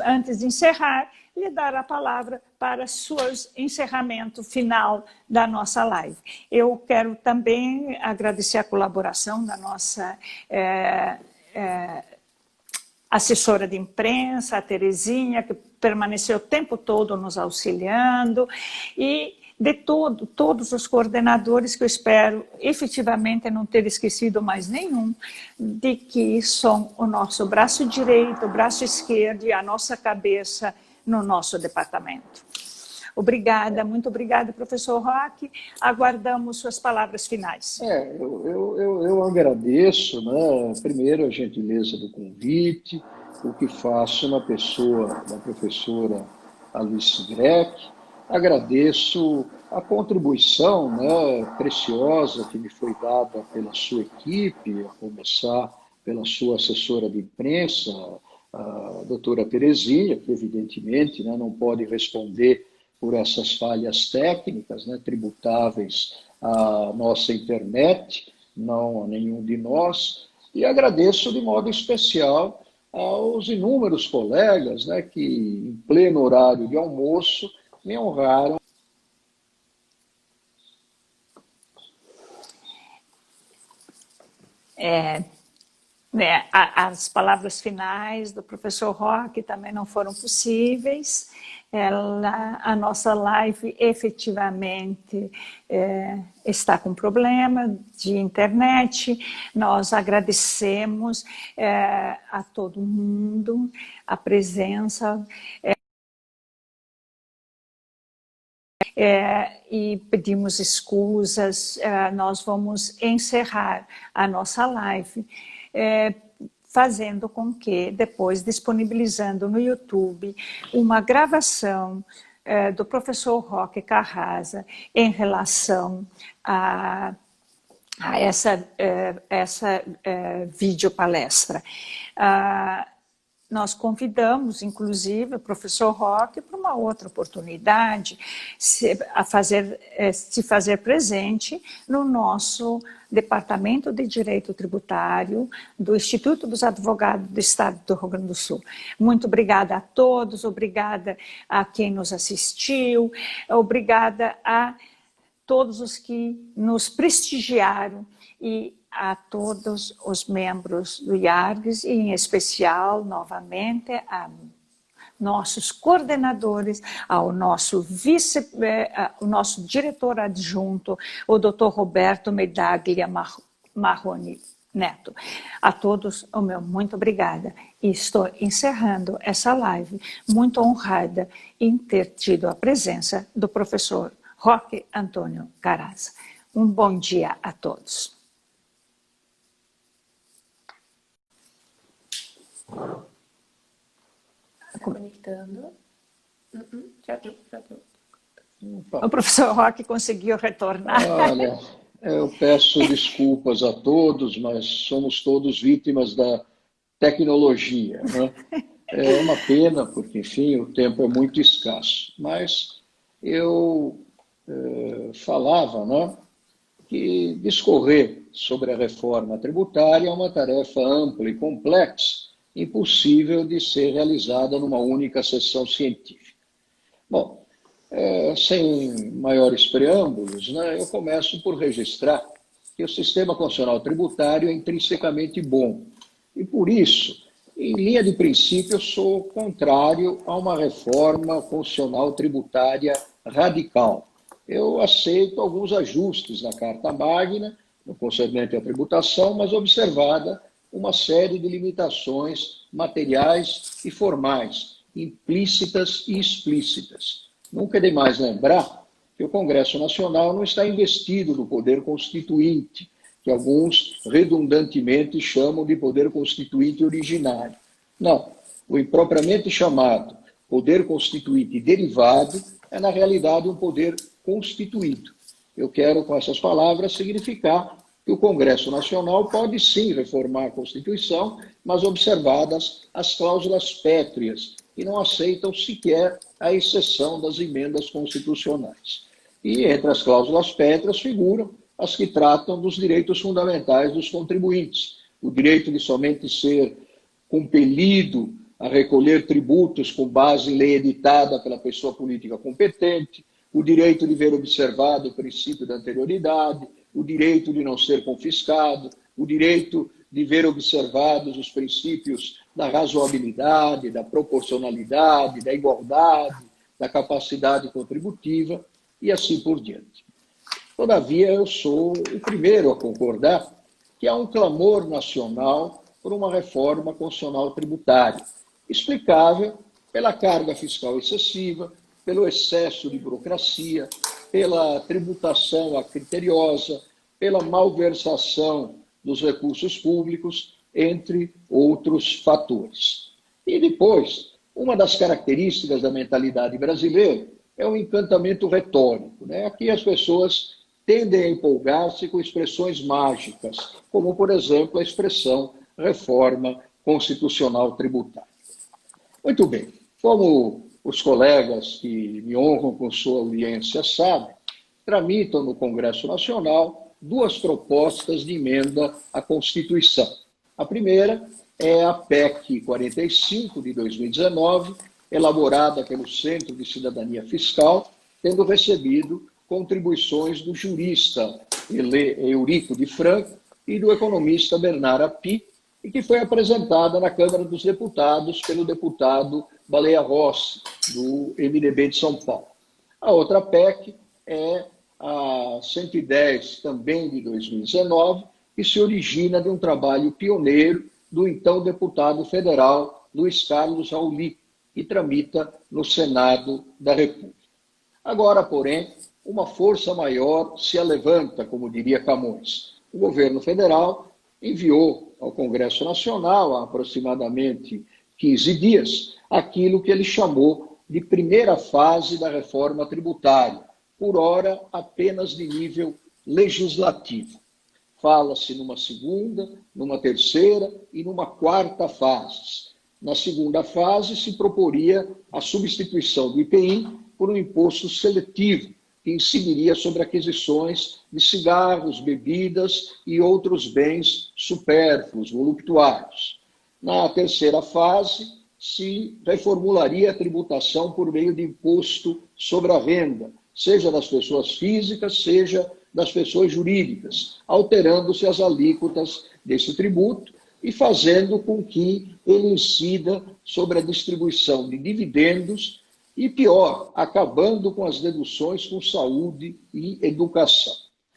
antes de encerrar, lhe dar a palavra para seu encerramento final da nossa live. Eu quero também agradecer a colaboração da nossa assessora de imprensa, a Terezinha, que permaneceu o tempo todo nos auxiliando, e de todos os coordenadores, que eu espero efetivamente não ter esquecido mais nenhum, de que são o nosso braço direito, o braço esquerdo e a nossa cabeça no nosso departamento. Obrigada, muito obrigada, professor Roque. Aguardamos suas palavras finais. Eu agradeço, né, primeiro a gentileza do convite, o que faço na pessoa da professora Alice Greck. Agradeço a contribuição, né, preciosa que me foi dada pela sua equipe, a começar pela sua assessora de imprensa, a doutora Terezinha, que evidentemente, né, não pode responder por essas falhas técnicas, né, tributáveis à nossa internet, não a nenhum de nós, e agradeço de modo especial aos inúmeros colegas, né, que em pleno horário de almoço me honraram. As palavras finais do professor Roque também não foram possíveis. A nossa live efetivamente está com problema de internet. Nós agradecemos a todo mundo a presença e pedimos escusas. Nós vamos encerrar a nossa live fazendo com que, depois, disponibilizando no YouTube uma gravação do professor Roque Carrasa em relação a essa videopalestra. Nós convidamos, inclusive, o professor Roque para uma outra oportunidade se fazer presente no nosso Departamento de Direito Tributário do Instituto dos Advogados do Estado do Rio Grande do Sul. Muito obrigada a todos, obrigada a quem nos assistiu, obrigada a todos os que nos prestigiaram e a todos os membros do IARGS e, em especial, novamente, a nossos coordenadores, ao nosso o nosso diretor adjunto, o Dr. Roberto Medaglia Marrone Neto. A todos, o meu muito obrigada. E estou encerrando essa live muito honrada em ter tido a presença do professor Roque Antônio Carrasa. Um bom dia a todos. Conectando. Já deu. O professor Roque conseguiu retornar. Olha, eu peço desculpas a todos, mas somos todos vítimas da tecnologia, né? É uma pena, porque, enfim, o tempo é muito escasso. Mas eu falava, né, que discorrer sobre a reforma tributária é uma tarefa ampla e complexa, impossível de ser realizada numa única sessão científica. Bom, sem maiores preâmbulos, né, eu começo por registrar que o sistema constitucional tributário é intrinsecamente bom. E por isso, em linha de princípio, eu sou contrário a uma reforma constitucional tributária radical. Eu aceito alguns ajustes na Carta Magna, no concernente à tributação, mas observada uma série de limitações materiais e formais, implícitas e explícitas. Nunca é demais lembrar que o Congresso Nacional não está investido do poder constituinte, que alguns redundantemente chamam de poder constituinte originário. Não, o impropriamente chamado poder constituinte derivado é, na realidade, um poder constituído. Eu quero, com essas palavras, significar que o Congresso Nacional pode sim reformar a Constituição, mas observadas as cláusulas pétreas, que não aceitam sequer a exceção das emendas constitucionais. E entre as cláusulas pétreas figuram as que tratam dos direitos fundamentais dos contribuintes, o direito de somente ser compelido a recolher tributos com base em lei editada pela pessoa política competente, o direito de ver observado o princípio da anterioridade, o direito de não ser confiscado, o direito de ver observados os princípios da razoabilidade, da proporcionalidade, da igualdade, da capacidade contributiva e assim por diante. Todavia, eu sou o primeiro a concordar que há um clamor nacional por uma reforma constitucional tributária, explicável pela carga fiscal excessiva, pelo excesso de burocracia, pela tributação criteriosa, pela malversação dos recursos públicos, entre outros fatores. E depois, uma das características da mentalidade brasileira é o encantamento retórico, né? Aqui as pessoas tendem a empolgar-se com expressões mágicas, como, por exemplo, a expressão reforma constitucional tributária. Muito bem, como os colegas que me honram com sua audiência sabem, tramitam no Congresso Nacional duas propostas de emenda à Constituição. A primeira é a PEC 45 de 2019, elaborada pelo Centro de Cidadania Fiscal, tendo recebido contribuições do jurista Eurico de Franco e do economista Bernard Api, e que foi apresentada na Câmara dos Deputados pelo deputado Baleia Rossi, do MDB de São Paulo. A outra PEC é a 110, também de 2019, que se origina de um trabalho pioneiro do então deputado federal Luiz Carlos Rauli, que tramita no Senado da República. Agora, porém, uma força maior se alevanta, como diria Camões. O governo federal enviou ao Congresso Nacional, há aproximadamente 15 dias, aquilo que ele chamou de primeira fase da reforma tributária, por ora apenas de nível legislativo. Fala-se numa segunda, numa terceira e numa quarta fase. Na segunda fase se proporia a substituição do IPI por um imposto seletivo, que incidiria sobre aquisições de cigarros, bebidas e outros bens supérfluos, voluptuários. Na terceira fase, se reformularia a tributação por meio de imposto sobre a renda, seja das pessoas físicas, seja das pessoas jurídicas, alterando-se as alíquotas desse tributo e fazendo com que ele incida sobre a distribuição de dividendos e, pior, acabando com as deduções com saúde e educação.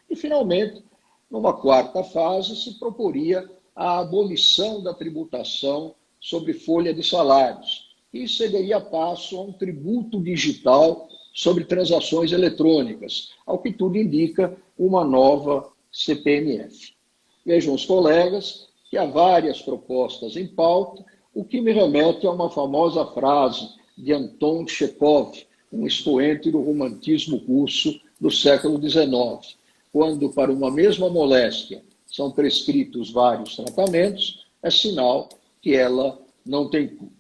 E, finalmente, numa quarta fase, se proporia a abolição da tributação sobre folha de salários e cederia passo a um tributo digital sobre transações eletrônicas, ao que tudo indica uma nova CPMF. Vejam os colegas que há várias propostas em pauta, o que me remete a uma famosa frase de Anton Chekhov, um expoente do romantismo russo do século XIX, quando para uma mesma moléstia são prescritos vários tratamentos, é sinal que ela não tem cura.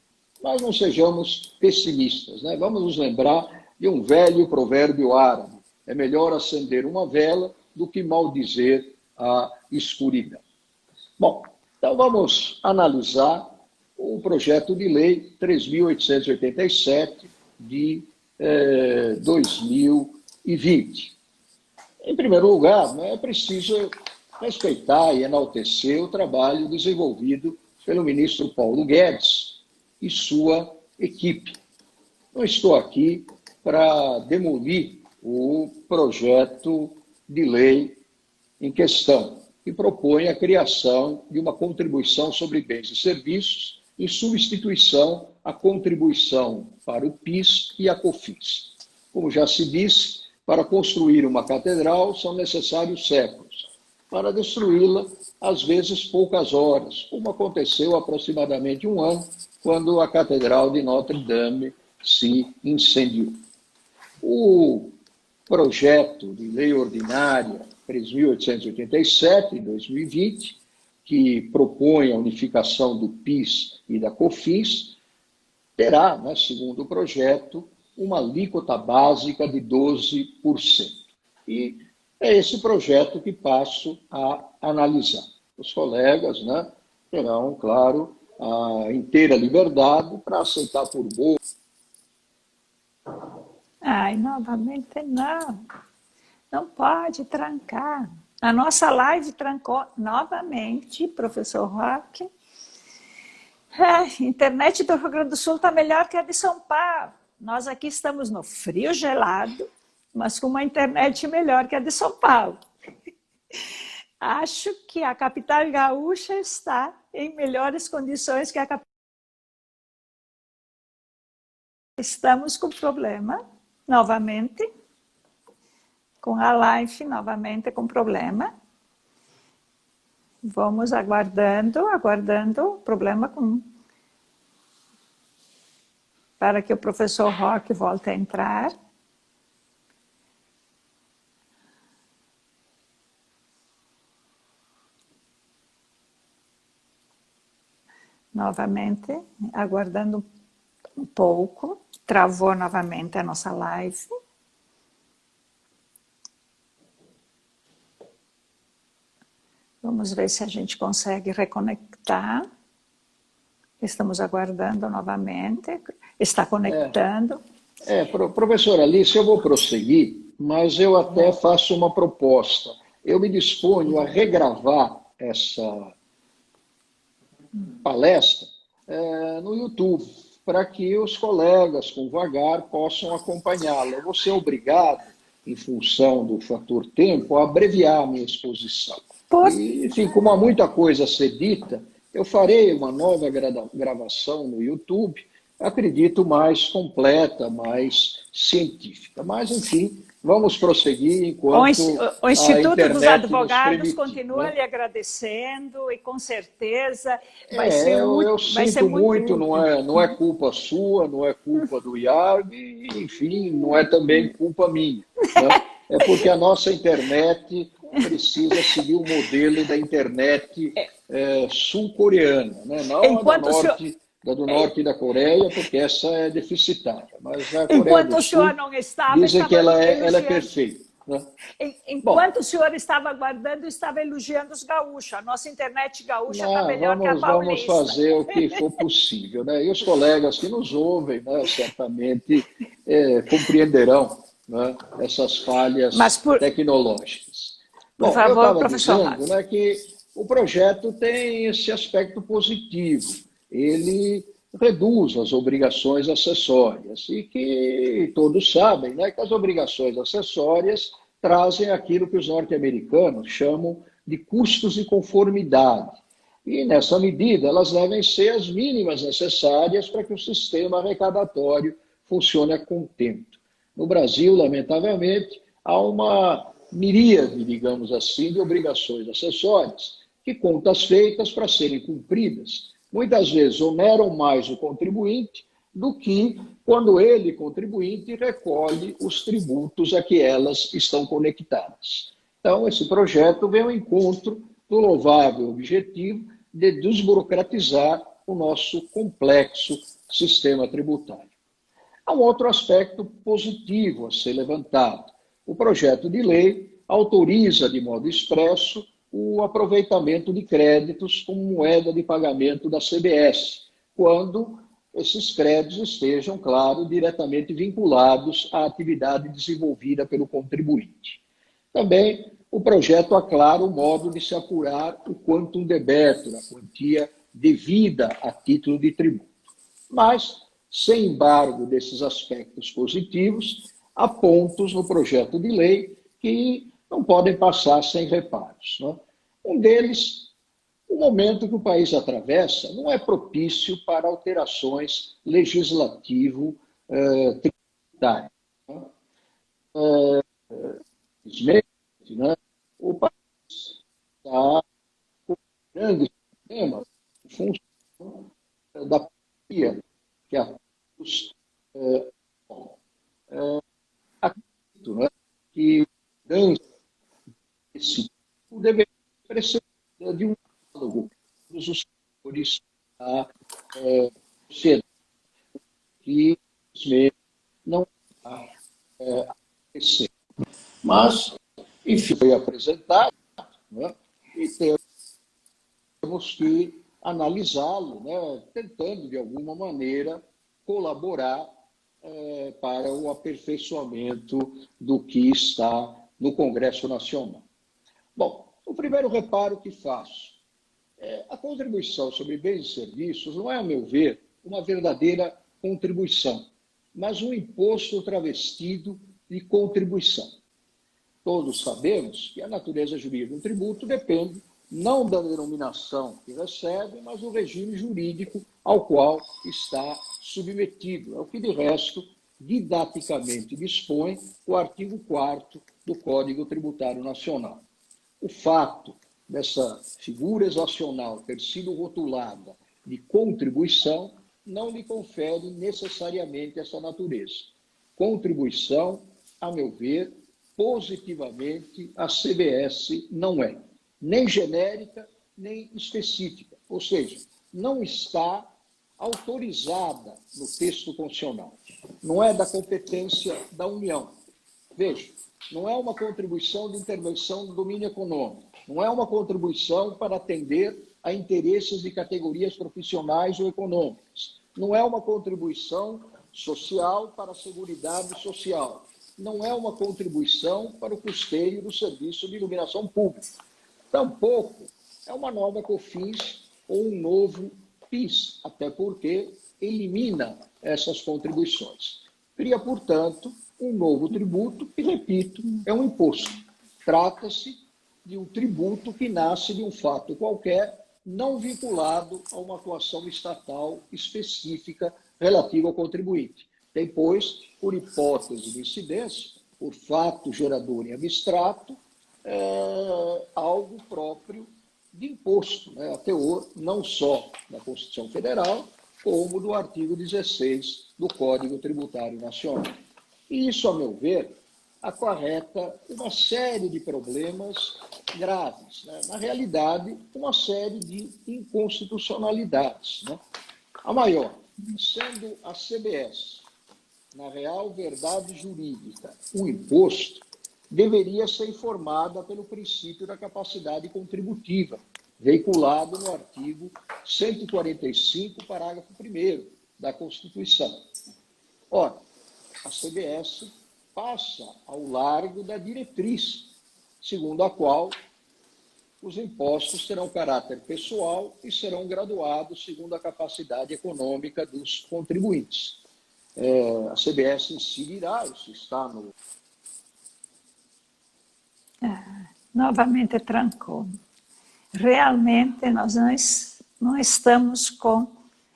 Mas não sejamos pessimistas, né? Vamos nos lembrar de um velho provérbio árabe: é melhor acender uma vela do que maldizer a escuridão. Bom, então vamos analisar o projeto de lei 3.887 de 2020. Em primeiro lugar, é preciso respeitar e enaltecer o trabalho desenvolvido pelo ministro Paulo Guedes e sua equipe. Não estou aqui para demolir o projeto de lei em questão, que propõe a criação de uma contribuição sobre bens e serviços em substituição à contribuição para o PIS e a COFINS. Como já se disse, para construir uma catedral são necessários séculos. Para destruí-la, às vezes poucas horas, como aconteceu há aproximadamente um ano, quando a Catedral de Notre-Dame se incendiou. O projeto de lei ordinária 3.887, de 2020, que propõe a unificação do PIS e da COFINS, terá, segundo o projeto, uma alíquota básica de 12%. E é esse projeto que passo a analisar. Os colegas terão, claro, a inteira liberdade para aceitar por boa. Ai, novamente não. Não pode trancar. A nossa live trancou novamente, professor Roque. A internet do Rio Grande do Sul está melhor que a de São Paulo. Nós aqui estamos no frio gelado, mas com uma internet melhor que a de São Paulo. Acho que a capital gaúcha está em melhores condições que a capital. Estamos com problema, novamente, com a live, novamente com problema. Vamos aguardando o problema para que o professor Roque volte a entrar. Novamente, aguardando um pouco. Travou novamente a nossa live. Vamos ver se a gente consegue reconectar. Estamos aguardando novamente. Está conectando. Professora Alice, eu vou prosseguir, mas eu até faço uma proposta. Eu me disponho a regravar essa palestra no YouTube, para que os colegas com vagar possam acompanhá-la. Eu vou ser obrigado, em função do fator tempo, a abreviar a minha exposição. E, enfim, como há muita coisa a ser dita, eu farei uma nova gravação no YouTube, acredito mais completa, mais científica. Mas, enfim, vamos prosseguir enquanto o Instituto dos Advogados continua, né? Lhe agradecendo e, com certeza, vai ser útil. Eu sinto muito, não é culpa sua, não é culpa do IARB, e, enfim, não é também culpa minha. Né? É porque a nossa internet precisa seguir o modelo da internet sul-coreana, né? Não a do norte da Coreia, porque essa é deficitária. Mas a Coreia Enquanto do o senhor Sul não estava, dizem que ela é perfeita. Né? Enquanto o senhor estava aguardando, estava elogiando os gaúchos. A nossa internet gaúcha está melhor que a paulista. Vamos fazer o que for possível. Né? E os colegas que nos ouvem, né, certamente compreenderão, né, essas falhas tecnológicas. Por favor, eu estava dizendo, né, que o projeto tem esse aspecto positivo. Ele reduz as obrigações acessórias e que todos sabem, né, que as obrigações acessórias trazem aquilo que os norte-americanos chamam de custos de conformidade. E, nessa medida, elas devem ser as mínimas necessárias para que o sistema arrecadatório funcione a contento. No Brasil, lamentavelmente, há uma miríade, digamos assim, de obrigações acessórias, que contas feitas para serem cumpridas, muitas vezes oneram mais o contribuinte do que quando ele, contribuinte, recolhe os tributos a que elas estão conectadas. Então, esse projeto vem ao encontro do louvável objetivo de desburocratizar o nosso complexo sistema tributário. Há um outro aspecto positivo a ser levantado. O projeto de lei autoriza de modo expresso o aproveitamento de créditos como moeda de pagamento da CBS, quando esses créditos estejam, claro, diretamente vinculados à atividade desenvolvida pelo contribuinte. Também o projeto aclara o modo de se apurar o quantum debêtur, a quantia devida a título de tributo. Mas, sem embargo desses aspectos positivos, há pontos no projeto de lei que não podem passar sem reparos. Né? Um deles, o momento que o país atravessa não é propício para alterações legislativo-tributárias. Né? O país está com grandes problemas em função da pandemia, que a todos acredito, né, que esse tipo deveria preceder de um diálogo com os setores da sociedade, que não está acontecendo. Mas, enfim, foi apresentado, né, e temos que analisá-lo, né, tentando, de alguma maneira, colaborar para o aperfeiçoamento do que está no Congresso Nacional. Bom, o primeiro reparo que faço é a contribuição sobre bens e serviços não é, a meu ver, uma verdadeira contribuição, mas um imposto travestido de contribuição. Todos sabemos que a natureza jurídica do tributo depende não da denominação que recebe, mas do regime jurídico ao qual está submetido. É o que, de resto, didaticamente dispõe o artigo 4º do Código Tributário Nacional. O fato dessa figura exacional ter sido rotulada de contribuição não lhe confere necessariamente essa natureza. Contribuição, a meu ver, positivamente, a CBS não é, nem genérica, nem específica. Ou seja, não está autorizada no texto constitucional. Não é da competência da União. Veja, não é uma contribuição de intervenção do domínio econômico, não é uma contribuição para atender a interesses de categorias profissionais ou econômicas, não é uma contribuição social para a Seguridade Social, não é uma contribuição para o custeio do serviço de iluminação pública. Tampouco é uma nova COFINS ou um novo PIS, até porque elimina essas contribuições. Cria, portanto, um novo tributo que, repito, é um imposto. Trata-se de um tributo que nasce de um fato qualquer, não vinculado a uma atuação estatal específica relativa ao contribuinte. Tem, pois, por hipótese de incidência, por fato gerador em abstrato, algo próprio de imposto, né, a teor não só da Constituição Federal, como do artigo 16 do Código Tributário Nacional. E isso, a meu ver, acarreta uma série de problemas graves. Né? Na realidade, uma série de inconstitucionalidades. Né? A maior, sendo a CBS, na real verdade jurídica, um imposto, deveria ser informada pelo princípio da capacidade contributiva, veiculado no artigo 145, parágrafo 1º da Constituição. Ora, a CBS passa ao largo da diretriz, segundo a qual os impostos terão caráter pessoal e serão graduados segundo a capacidade econômica dos contribuintes. A CBS incidirá, isso está no... Novamente trancou. Realmente nós não estamos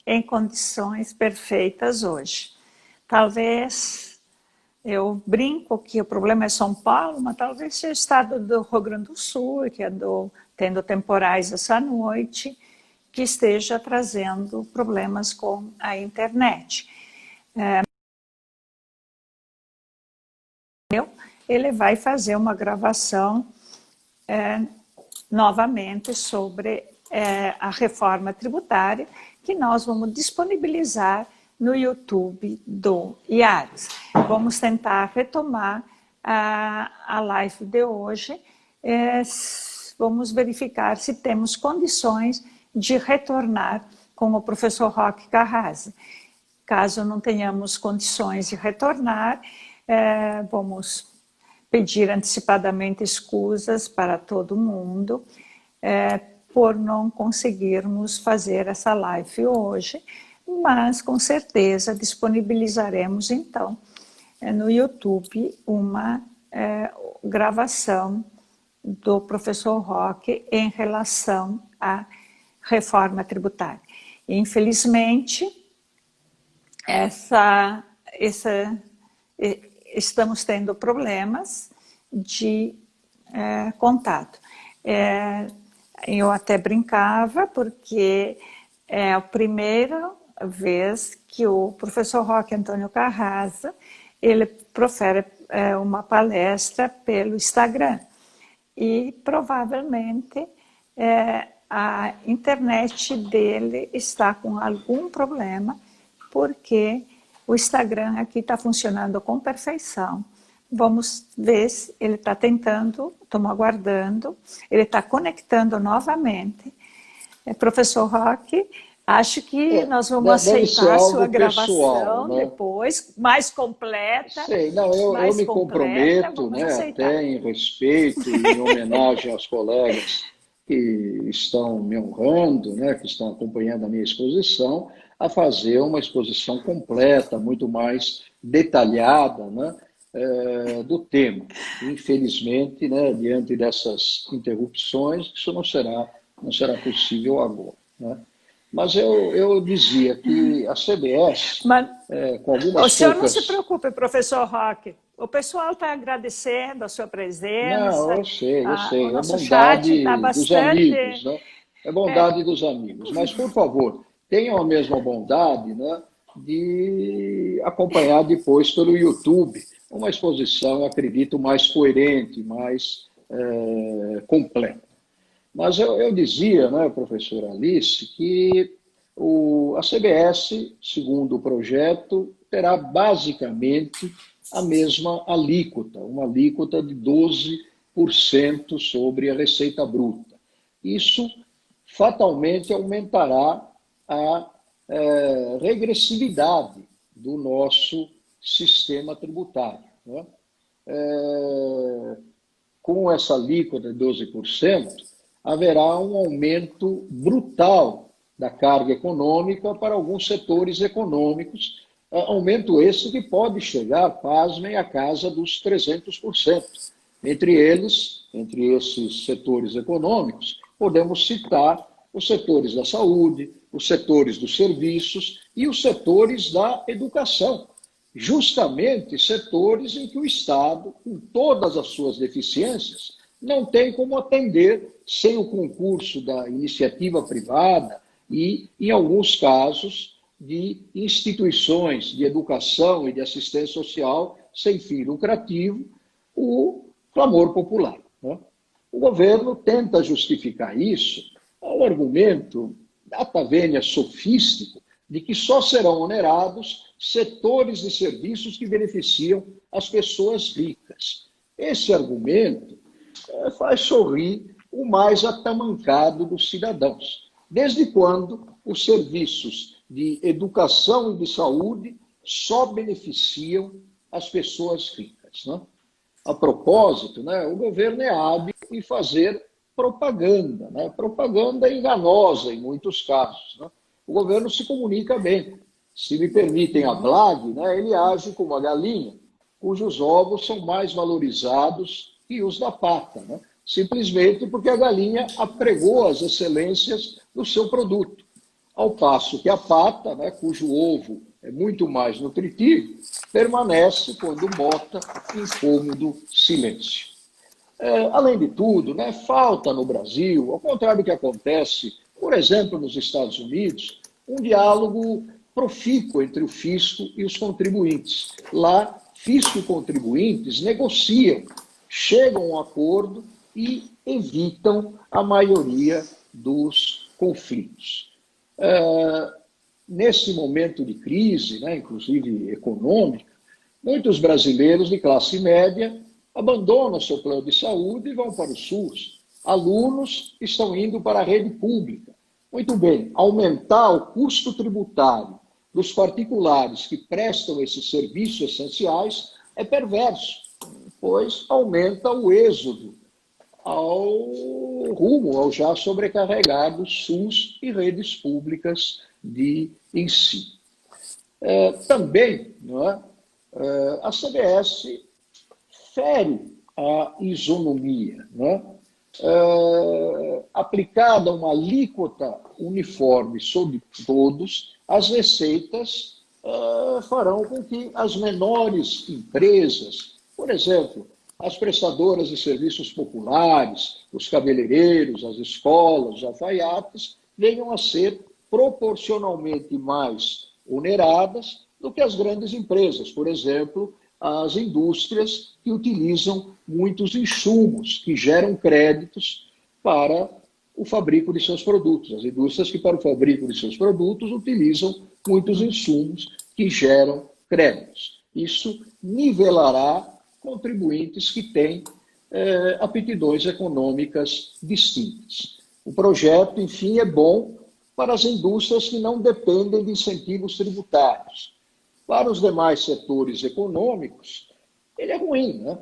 em condições perfeitas hoje. Talvez, eu brinco que o problema é São Paulo, mas talvez seja o estado do Rio Grande do Sul, que andou tendo temporais essa noite, que esteja trazendo problemas com a internet. Ele vai fazer uma gravação novamente sobre a reforma tributária, que nós vamos disponibilizar no YouTube do IARES. Vamos tentar retomar a live de hoje. Vamos verificar se temos condições de retornar com o professor Roque Carrasa. Caso não tenhamos condições de retornar, vamos pedir antecipadamente escusas para todo mundo por não conseguirmos fazer essa live hoje, mas com certeza disponibilizaremos então no YouTube uma gravação do professor Roque em relação à reforma tributária. Infelizmente, estamos tendo problemas de contato. Eu até brincava, porque é a primeira vez que o professor Roque Antônio Carrasa, ele profere uma palestra pelo Instagram. E provavelmente a internet dele está com algum problema, porque o Instagram aqui está funcionando com perfeição. Vamos ver se ele está tentando, estamos aguardando, ele está conectando novamente, Professor Roque, acho que nós vamos Deve ser aceitar a sua algo pessoal, gravação né? depois, mais completa, Sei, não, eu me comprometo, vamos né, aceitar. até em respeito e em homenagem aos colegas que estão me honrando, né, que estão acompanhando a minha exposição, a fazer uma exposição completa, muito mais detalhada, né, do tema. Infelizmente, né, diante dessas interrupções, isso não será possível agora, né? Mas eu dizia que a CBS, Mas com o algumas senhor não se poucas. preocupe, professor Roque. O pessoal está agradecendo a sua Não, presença, eu o sei. É nosso chat está bondade dos amigos, bastante. né? É bondade dos amigos. Mas, por favor, tenham a mesma bondade, né, de acompanhar depois pelo YouTube uma exposição, acredito, mais coerente, mais completa. Mas eu dizia, né, professora Alice, que a CBS, segundo o projeto, terá basicamente a mesma alíquota, uma alíquota de 12% sobre a receita bruta. Isso fatalmente aumentará a regressividade do nosso sistema tributário, né? Com essa alíquota de 12%, haverá um aumento brutal da carga econômica para alguns setores econômicos, aumento esse que pode chegar, pasmem, à casa dos 300%. Entre eles, entre esses setores econômicos, podemos citar os setores da saúde, os setores dos serviços e os setores da educação, justamente setores em que o Estado, com todas as suas deficiências, não tem como atender sem o concurso da iniciativa privada e, em alguns casos, de instituições de educação e de assistência social sem fim lucrativo, o clamor popular, né? O governo tenta justificar isso ao argumento atavênia sofístico de que só serão onerados setores de serviços que beneficiam as pessoas ricas. Esse argumento faz sorrir o mais atamancado dos cidadãos. Desde quando os serviços de educação e de saúde só beneficiam as pessoas ricas, né? A propósito, né, o governo é hábil em fazer propaganda, né? Propaganda enganosa em muitos casos, né? O governo se comunica bem. Se me permitem a blague, né, ele age como a galinha, cujos ovos são mais valorizados que os da pata, né? Simplesmente porque a galinha apregou as excelências do seu produto. Ao passo que a pata, né, cujo ovo é muito mais nutritivo, permanece quando bota em cômodo silêncio. Além de tudo, né, falta no Brasil, ao contrário do que acontece, por exemplo, nos Estados Unidos, um diálogo profícuo entre o fisco e os contribuintes. Lá, fisco e contribuintes negociam, chegam a um acordo e evitam a maioria dos conflitos. Nesse momento de crise, né, inclusive econômica, muitos brasileiros de classe média abandonam seu plano de saúde e vão para o SUS. Alunos estão indo para a rede pública. Muito bem, aumentar o custo tributário dos particulares que prestam esses serviços essenciais é perverso, pois aumenta o êxodo ao já sobrecarregado SUS e redes públicas de ensino. Também, não é, a CBS fere a isonomia, não é? Aplicada uma alíquota uniforme sobre todos, as receitas farão com que as menores empresas, por exemplo, as prestadoras de serviços populares, os cabeleireiros, as escolas, os alfaiates, venham a ser proporcionalmente mais oneradas do que as grandes empresas, por exemplo, as indústrias que utilizam muitos insumos, que geram créditos para o fabrico de seus produtos. As indústrias que, para o fabrico de seus produtos, utilizam muitos insumos que geram créditos. Isso nivelará contribuintes que têm aptidões econômicas distintas. O projeto, enfim, é bom para as indústrias que não dependem de incentivos tributários. Para os demais setores econômicos, ele é ruim, né?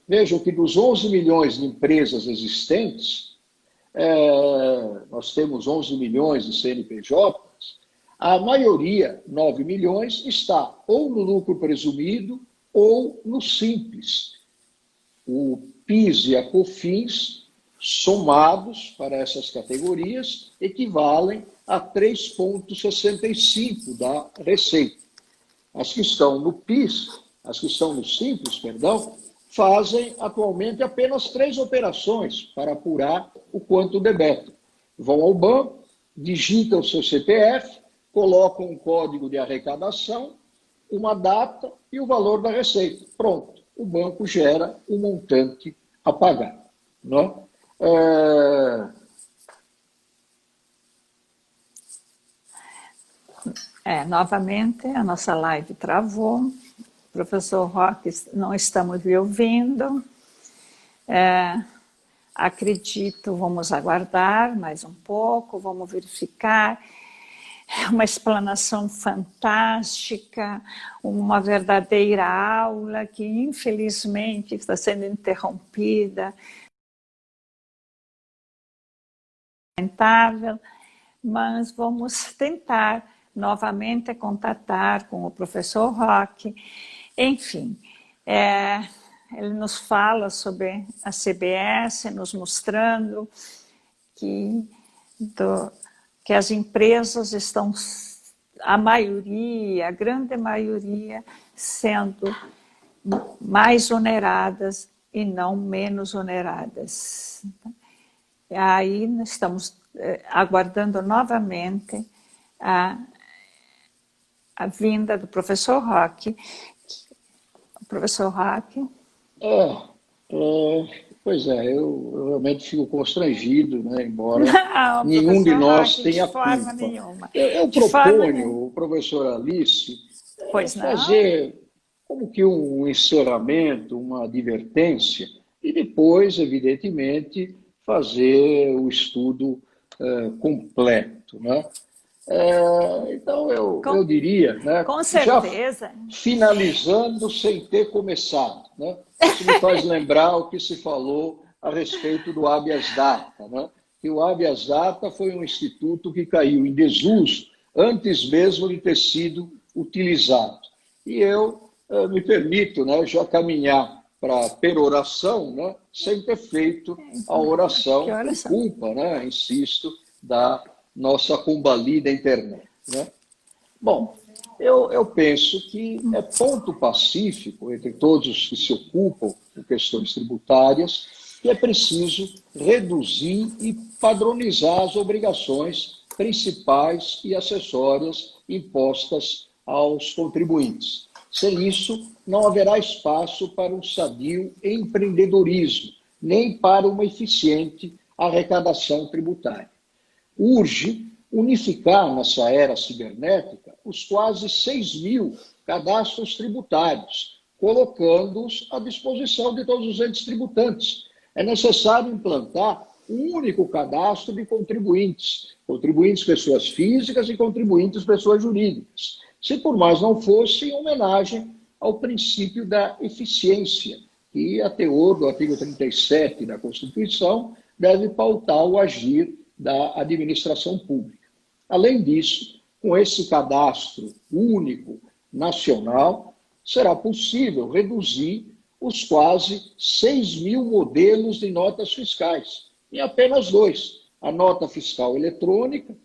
Vejam que dos 11 milhões de empresas existentes, nós temos 11 milhões de CNPJs, a maioria, 9 milhões, está ou no lucro presumido ou no simples. O PIS e a COFINS, somados para essas categorias, equivalem a 3,65% da receita. As que estão no PIS, as que estão no simples, perdão, fazem atualmente apenas 3 operações para apurar o quanto debetam. Vão ao banco, digitam o seu CPF, colocam um código de arrecadação, uma data e o valor da receita. Pronto, o banco gera o montante a pagar. Não é? Novamente, a nossa live travou. Professor Roque, não estamos lhe ouvindo. Acredito, vamos aguardar mais um pouco, vamos verificar. É uma explanação fantástica, uma verdadeira aula que, infelizmente, está sendo interrompida. Mas vamos tentar novamente contatar com o professor Roque. Enfim, ele nos fala sobre a CBS, nos mostrando que as empresas estão, a grande maioria, sendo mais oneradas e não menos oneradas. Aí nós estamos aguardando novamente a vinda do professor Roque. O professor Roque. Pois é, eu realmente fico constrangido, né, embora nenhum de nós tenha culpa. Eu proponho, professor Alice, fazer como que um encerramento, uma advertência, e depois, evidentemente, fazer o estudo completo, né? Então, eu diria, né, com certeza. Já finalizando sem ter começado, né? Isso me faz lembrar o que se falou a respeito do habeas data, né? Que o habeas data foi um instituto que caiu em desuso antes mesmo de ter sido utilizado. E eu me permito, né, já caminhar para a peroração, né, sem ter feito a oração por culpa, né, insisto, da nossa combalida internet, né? Bom, eu penso que é ponto pacífico entre todos os que se ocupam com questões tributárias que é preciso reduzir e padronizar as obrigações principais e acessórias impostas aos contribuintes. Sem isso, não haverá espaço para um sadio empreendedorismo, nem para uma eficiente arrecadação tributária. Urge unificar nessa era cibernética os quase 6 mil cadastros tributários, colocando-os à disposição de todos os entes tributantes. É necessário implantar um único cadastro de contribuintes, contribuintes pessoas físicas e contribuintes pessoas jurídicas. Se por mais não fosse, em homenagem ao princípio da eficiência, que a teor do artigo 37 da Constituição deve pautar o agir da administração pública. Além disso, com esse cadastro único nacional, será possível reduzir os quase 6 mil modelos de notas fiscais, em apenas 2, a nota fiscal eletrônica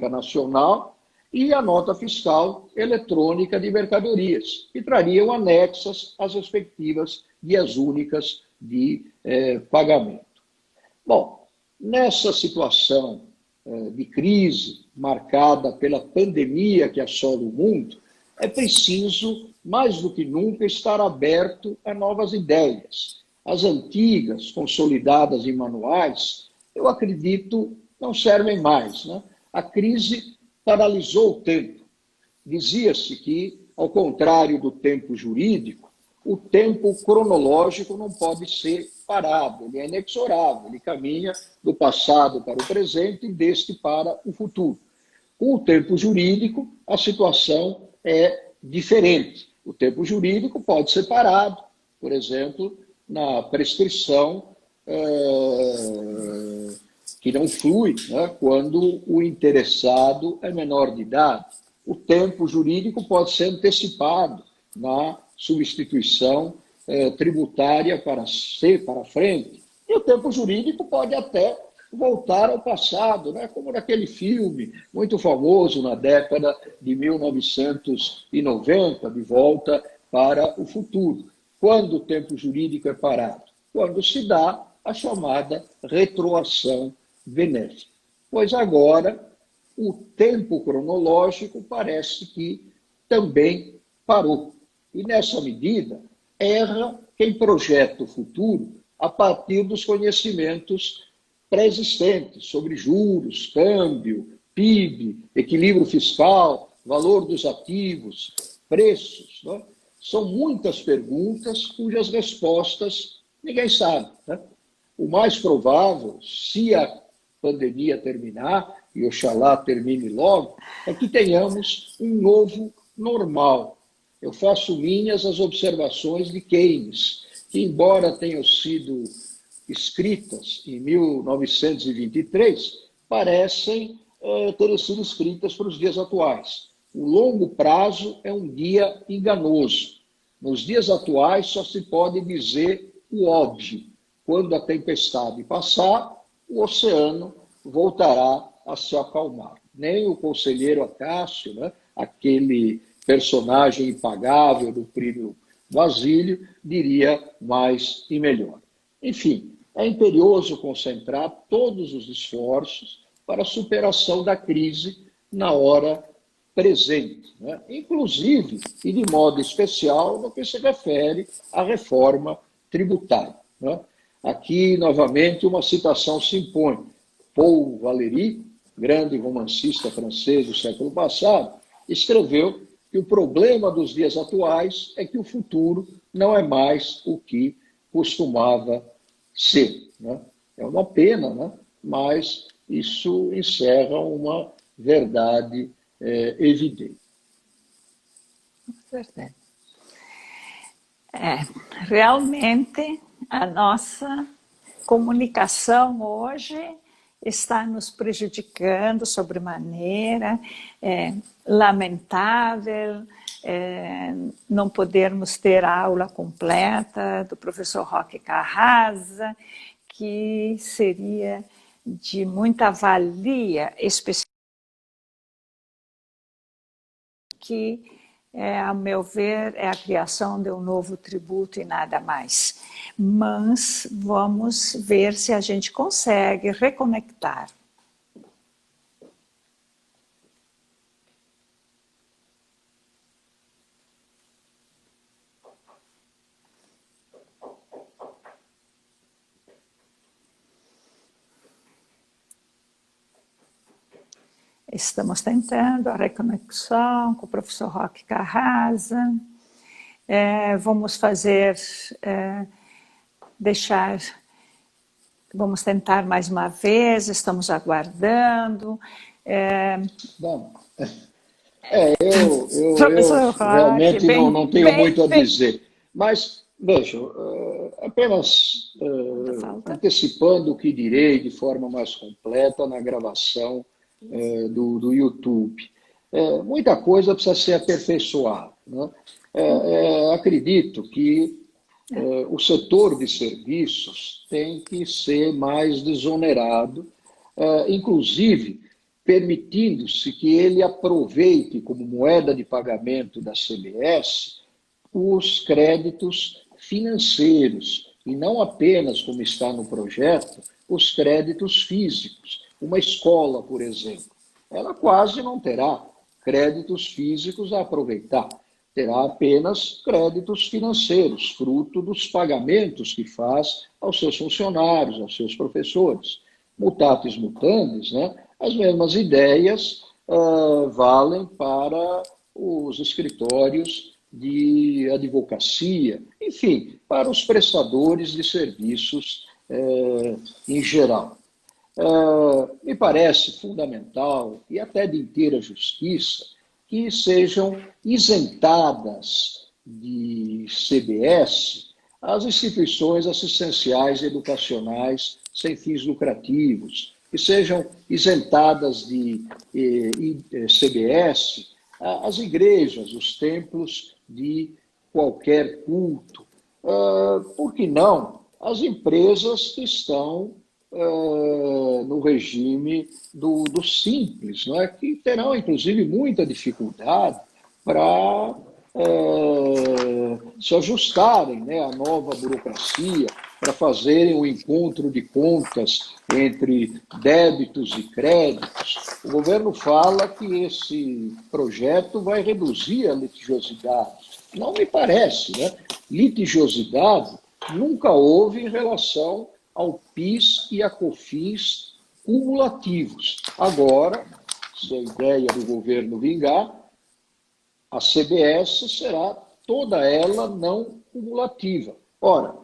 nacional e a nota fiscal eletrônica de mercadorias, que trariam anexas às respectivas guias únicas de pagamento. Bom, nessa situação de crise marcada pela pandemia que assola o mundo, é preciso, mais do que nunca, estar aberto a novas ideias. As antigas, consolidadas em manuais, eu acredito, não servem mais, né? A crise paralisou o tempo. Dizia-se que, ao contrário do tempo jurídico, o tempo cronológico não pode ser parado, ele é inexorável, ele caminha do passado para o presente e deste para o futuro. Com o tempo jurídico, a situação é diferente. O tempo jurídico pode ser parado, por exemplo, na prescrição que não flui, né, quando o interessado é menor de idade. O tempo jurídico pode ser antecipado na substituição tributária para frente. E o tempo jurídico pode até voltar ao passado, né? Como naquele filme muito famoso na década de 1990, De Volta para o Futuro. Quando o tempo jurídico é parado? Quando se dá a chamada retroação benéfica. Pois agora o tempo cronológico parece que também parou. E nessa medida, erra quem projeta o futuro a partir dos conhecimentos pré-existentes sobre juros, câmbio, PIB, equilíbrio fiscal, valor dos ativos, preços. Né? São muitas perguntas cujas respostas ninguém sabe. Né? O mais provável, se a pandemia terminar, e oxalá termine logo, é que tenhamos um novo normal. Eu faço minhas as observações de Keynes, que, embora tenham sido escritas em 1923, parecem terem sido escritas para os dias atuais. O longo prazo é um guia enganoso. Nos dias atuais só se pode dizer o óbvio. Quando a tempestade passar, o oceano voltará a se acalmar. Nem o conselheiro Acácio, né, aquele personagem impagável do Plínio Basílio, diria mais e melhor. Enfim, é imperioso concentrar todos os esforços para a superação da crise na hora presente, né? Inclusive, e de modo especial, no que se refere à reforma tributária. Né? Aqui, novamente, uma citação se impõe. Paul Valéry, grande romancista francês do século passado, escreveu que o problema dos dias atuais é que o futuro não é mais o que costumava ser. Né? É uma pena, né? Mas isso encerra uma verdade evidente. Verdade. Realmente, a nossa comunicação hoje está nos prejudicando sobremaneira, lamentável não podermos ter a aula completa do professor Roque Carrasa, que seria de muita valia, especialmente que, a meu ver, é a criação de um novo tributo e nada mais. Mas vamos ver se a gente consegue reconectar. Estamos tentando a reconexão com o professor Roque Carrasa. Vamos fazer, vamos tentar mais uma vez, estamos aguardando. Bom, eu realmente não tenho muito a dizer, mas, vejam, apenas antecipando o que direi de forma mais completa na gravação do YouTube. Muita coisa precisa ser aperfeiçoada. Né? Acredito que o setor de serviços tem que ser mais desonerado, inclusive permitindo-se que ele aproveite como moeda de pagamento da CBS os créditos financeiros, e não apenas, como está no projeto, os créditos físicos. Uma escola, por exemplo, ela quase não terá créditos físicos a aproveitar. Terá apenas créditos financeiros, fruto dos pagamentos que faz aos seus funcionários, aos seus professores. Mutatis mutandis, né? As mesmas ideias valem para os escritórios de advocacia, enfim, para os prestadores de serviços em geral. Me parece fundamental e até de inteira justiça que sejam isentadas de CBS as instituições assistenciais e educacionais sem fins lucrativos, que sejam isentadas de CBS as igrejas, os templos de qualquer culto. Por que não as empresas que estão no regime do simples, não é? Que terão, inclusive, muita dificuldade para se ajustarem, né, à nova burocracia, para fazerem um encontro de contas entre débitos e créditos. O governo fala que esse projeto vai reduzir a litigiosidade. Não me parece, né? Litigiosidade nunca houve em relação ao PIS e a COFINS cumulativos. Agora, se a ideia do governo vingar, a CBS será toda ela não cumulativa. Ora,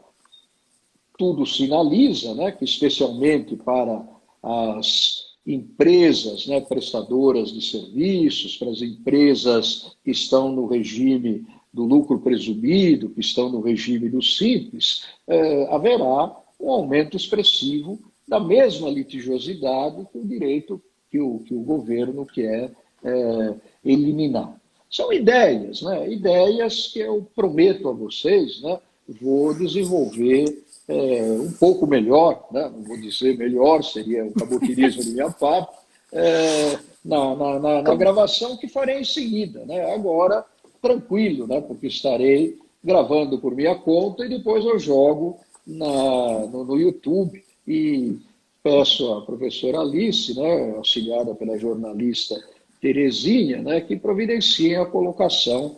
tudo sinaliza, né, que especialmente para as empresas, né, prestadoras de serviços, para as empresas que estão no regime do lucro presumido, que estão no regime do simples, haverá um aumento expressivo da mesma litigiosidade que o direito que o governo quer eliminar. São ideias, né? Ideias que eu prometo a vocês, né? Vou desenvolver um pouco melhor, né? Não vou dizer melhor, seria um cabotirismo de minha parte, na gravação que farei em seguida, né? Agora, tranquilo, né? Porque estarei gravando por minha conta e depois eu jogo no YouTube e peço à professora Alice, né, auxiliada pela jornalista Terezinha, né, que providenciem a colocação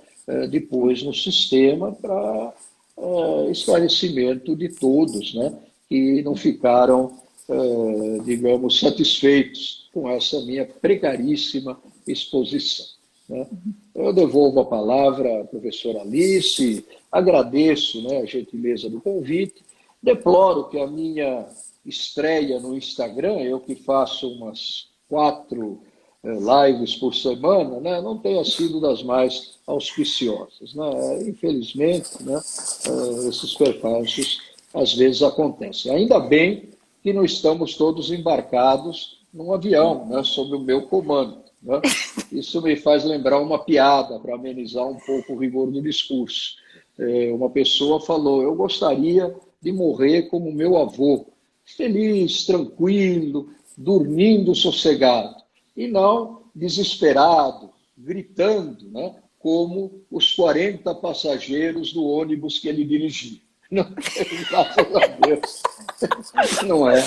depois no sistema para esclarecimento de todos, né, que não ficaram, digamos, satisfeitos com essa minha precaríssima exposição, né. Eu devolvo a palavra à professora Alice, agradeço, né, a gentileza do convite, deploro que a minha estreia no Instagram, eu que faço umas 4 lives por semana, né, não tenha sido das mais auspiciosas, né? Infelizmente, né, esses percalços às vezes acontecem. Ainda bem que não estamos todos embarcados num avião, né, sob o meu comando, né? Isso me faz lembrar uma piada para amenizar um pouco o rigor do discurso. Uma pessoa falou: eu gostaria de morrer como meu avô, feliz, tranquilo, dormindo sossegado, e não desesperado, gritando, né, como os 40 passageiros do ônibus que ele dirigia. Não, graças a Deus, não é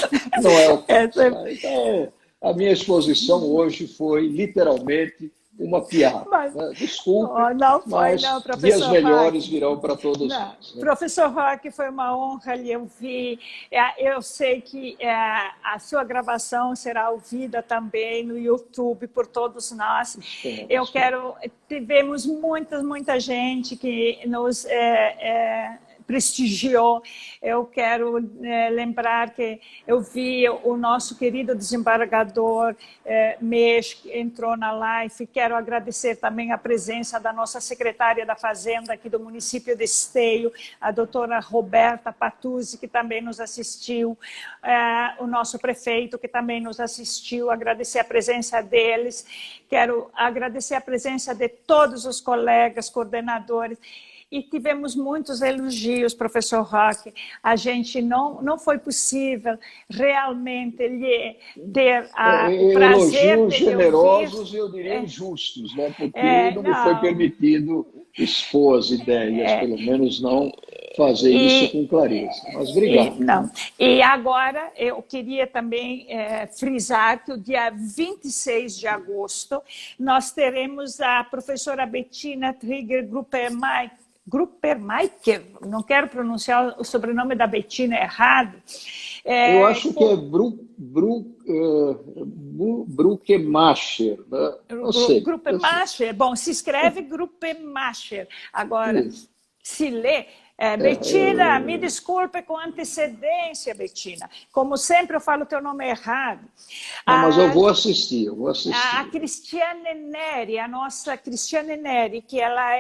o caso. Então, a minha exposição hoje foi literalmente uma piada. Desculpe, mas dias melhores virão para todos nós. Né? Professor Roque, foi uma honra lhe ouvir. Eu sei que a sua gravação será ouvida também no YouTube por todos nós. Tivemos muita gente que nos prestigiou. Eu quero lembrar que eu vi o nosso querido desembargador Meix, que entrou na live. Quero agradecer também a presença da nossa secretária da Fazenda aqui do município de Esteio, a doutora Roberta Patuzzi, que também nos assistiu, o nosso prefeito, que também nos assistiu, agradecer a presença deles. Quero agradecer a presença de todos os colegas, coordenadores. E tivemos muitos elogios, professor Roque. A gente não foi possível realmente lhe ter o prazer elogios de generosos e eu diria injustos, né? Porque não me foi permitido expor as ideias, pelo menos não fazer isso com clareza. Mas obrigado. E agora eu queria também frisar que o dia 26 de agosto nós teremos a professora Bettina Trigger Gruppermeier Gruppemeister, não quero pronunciar o sobrenome da Bettina errado. Eu acho que é Bruckemacher, né? Não sei. Gruppemacher, bom, se escreve Gruppemacher. Agora, Isso. se lê. Eu, Bettina, me desculpe com antecedência, Bettina. Como sempre, eu falo o teu nome errado. não, mas eu A, vou assistir, eu vou a assistir. Cristiane Neri, a nossa Cristiane Neri, que ela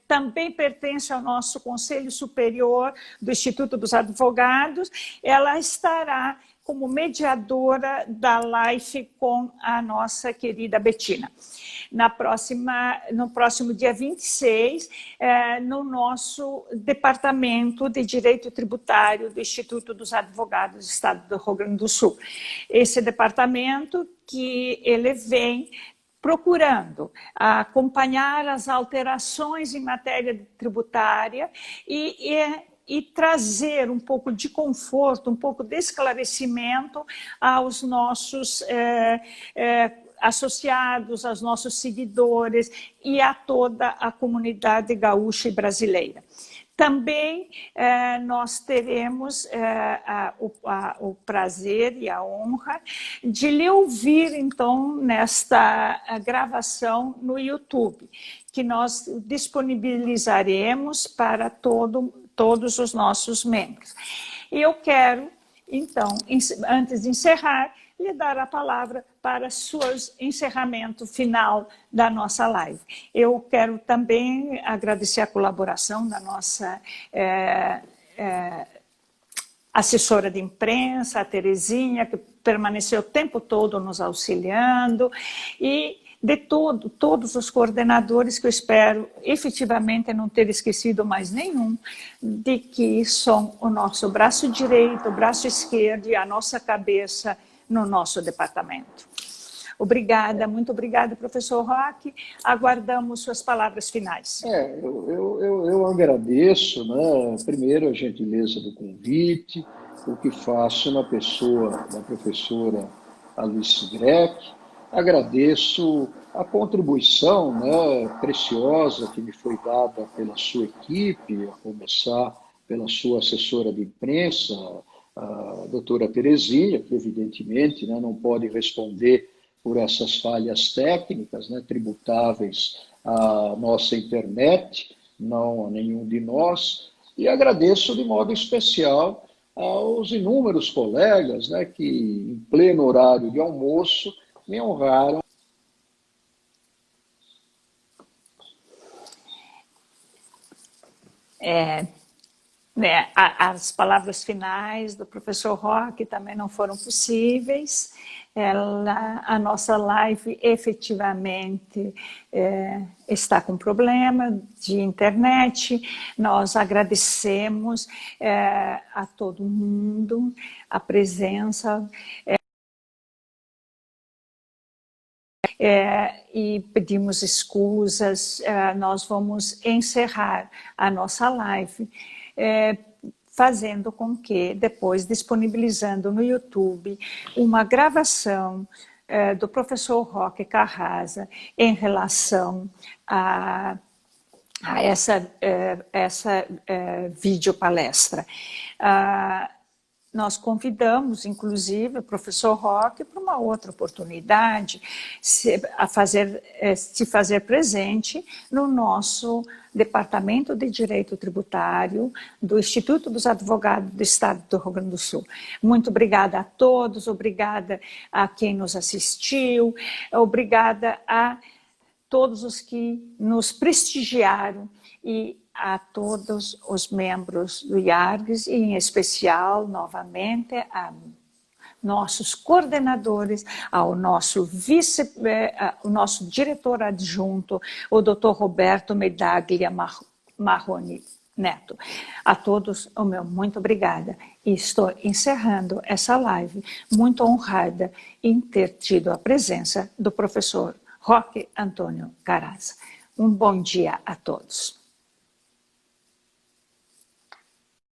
também pertence ao nosso Conselho Superior do Instituto dos Advogados, ela estará como mediadora da live com a nossa querida Bettina. No próximo dia 26, no nosso Departamento de Direito Tributário do Instituto dos Advogados do Estado do Rio Grande do Sul. Esse departamento que ele vem procurando acompanhar as alterações em matéria tributária e trazer um pouco de conforto, um pouco de esclarecimento aos nossos associados, aos nossos seguidores e a toda a comunidade gaúcha e brasileira. Também nós teremos o prazer e a honra de lhe ouvir, então, nesta gravação no YouTube, que nós disponibilizaremos para todos os nossos membros. E eu quero, então, antes de encerrar, lhe dar a palavra para seu encerramento final da nossa live. Eu quero também agradecer a colaboração da nossa assessora de imprensa, a Terezinha, que permaneceu o tempo todo nos auxiliando, e de todos os coordenadores, que eu espero efetivamente não ter esquecido mais nenhum, de que são o nosso braço direito, o braço esquerdo e a nossa cabeça no nosso departamento. Obrigada, muito obrigada, professor Roque. Aguardamos suas palavras finais. Eu agradeço, né, primeiro a gentileza do convite, o que faço na pessoa da professora Alice Greck. Agradeço a contribuição, né, preciosa que me foi dada pela sua equipe, a começar pela sua assessora de imprensa, a doutora Terezinha, que evidentemente, né, não pode responder por essas falhas técnicas, né, tributáveis à nossa internet, não a nenhum de nós, e agradeço de modo especial aos inúmeros colegas, né, que em pleno horário de almoço me honraram. As palavras finais do professor Roque também não foram possíveis. A nossa live efetivamente está com problema de internet. Nós agradecemos a todo mundo a presença e pedimos escusas. Nós vamos encerrar a nossa live fazendo com que, depois, disponibilizando no YouTube uma gravação do professor Roque Carrasa em relação a essa videopalestra. Nós convidamos, inclusive, o professor Roque para uma outra oportunidade se fazer presente no nosso Departamento de Direito Tributário do Instituto dos Advogados do Estado do Rio Grande do Sul. Muito obrigada a todos, obrigada a quem nos assistiu, obrigada a todos os que nos prestigiaram e a todos os membros do IARGS, e em especial, novamente, a nossos coordenadores, ao nosso o nosso diretor adjunto, o Dr. Roberto Medaglia Marroni Neto. A todos, o meu muito obrigada. E estou encerrando essa live muito honrada em ter tido a presença do professor Roque Antônio Carrasa. Um bom dia a todos.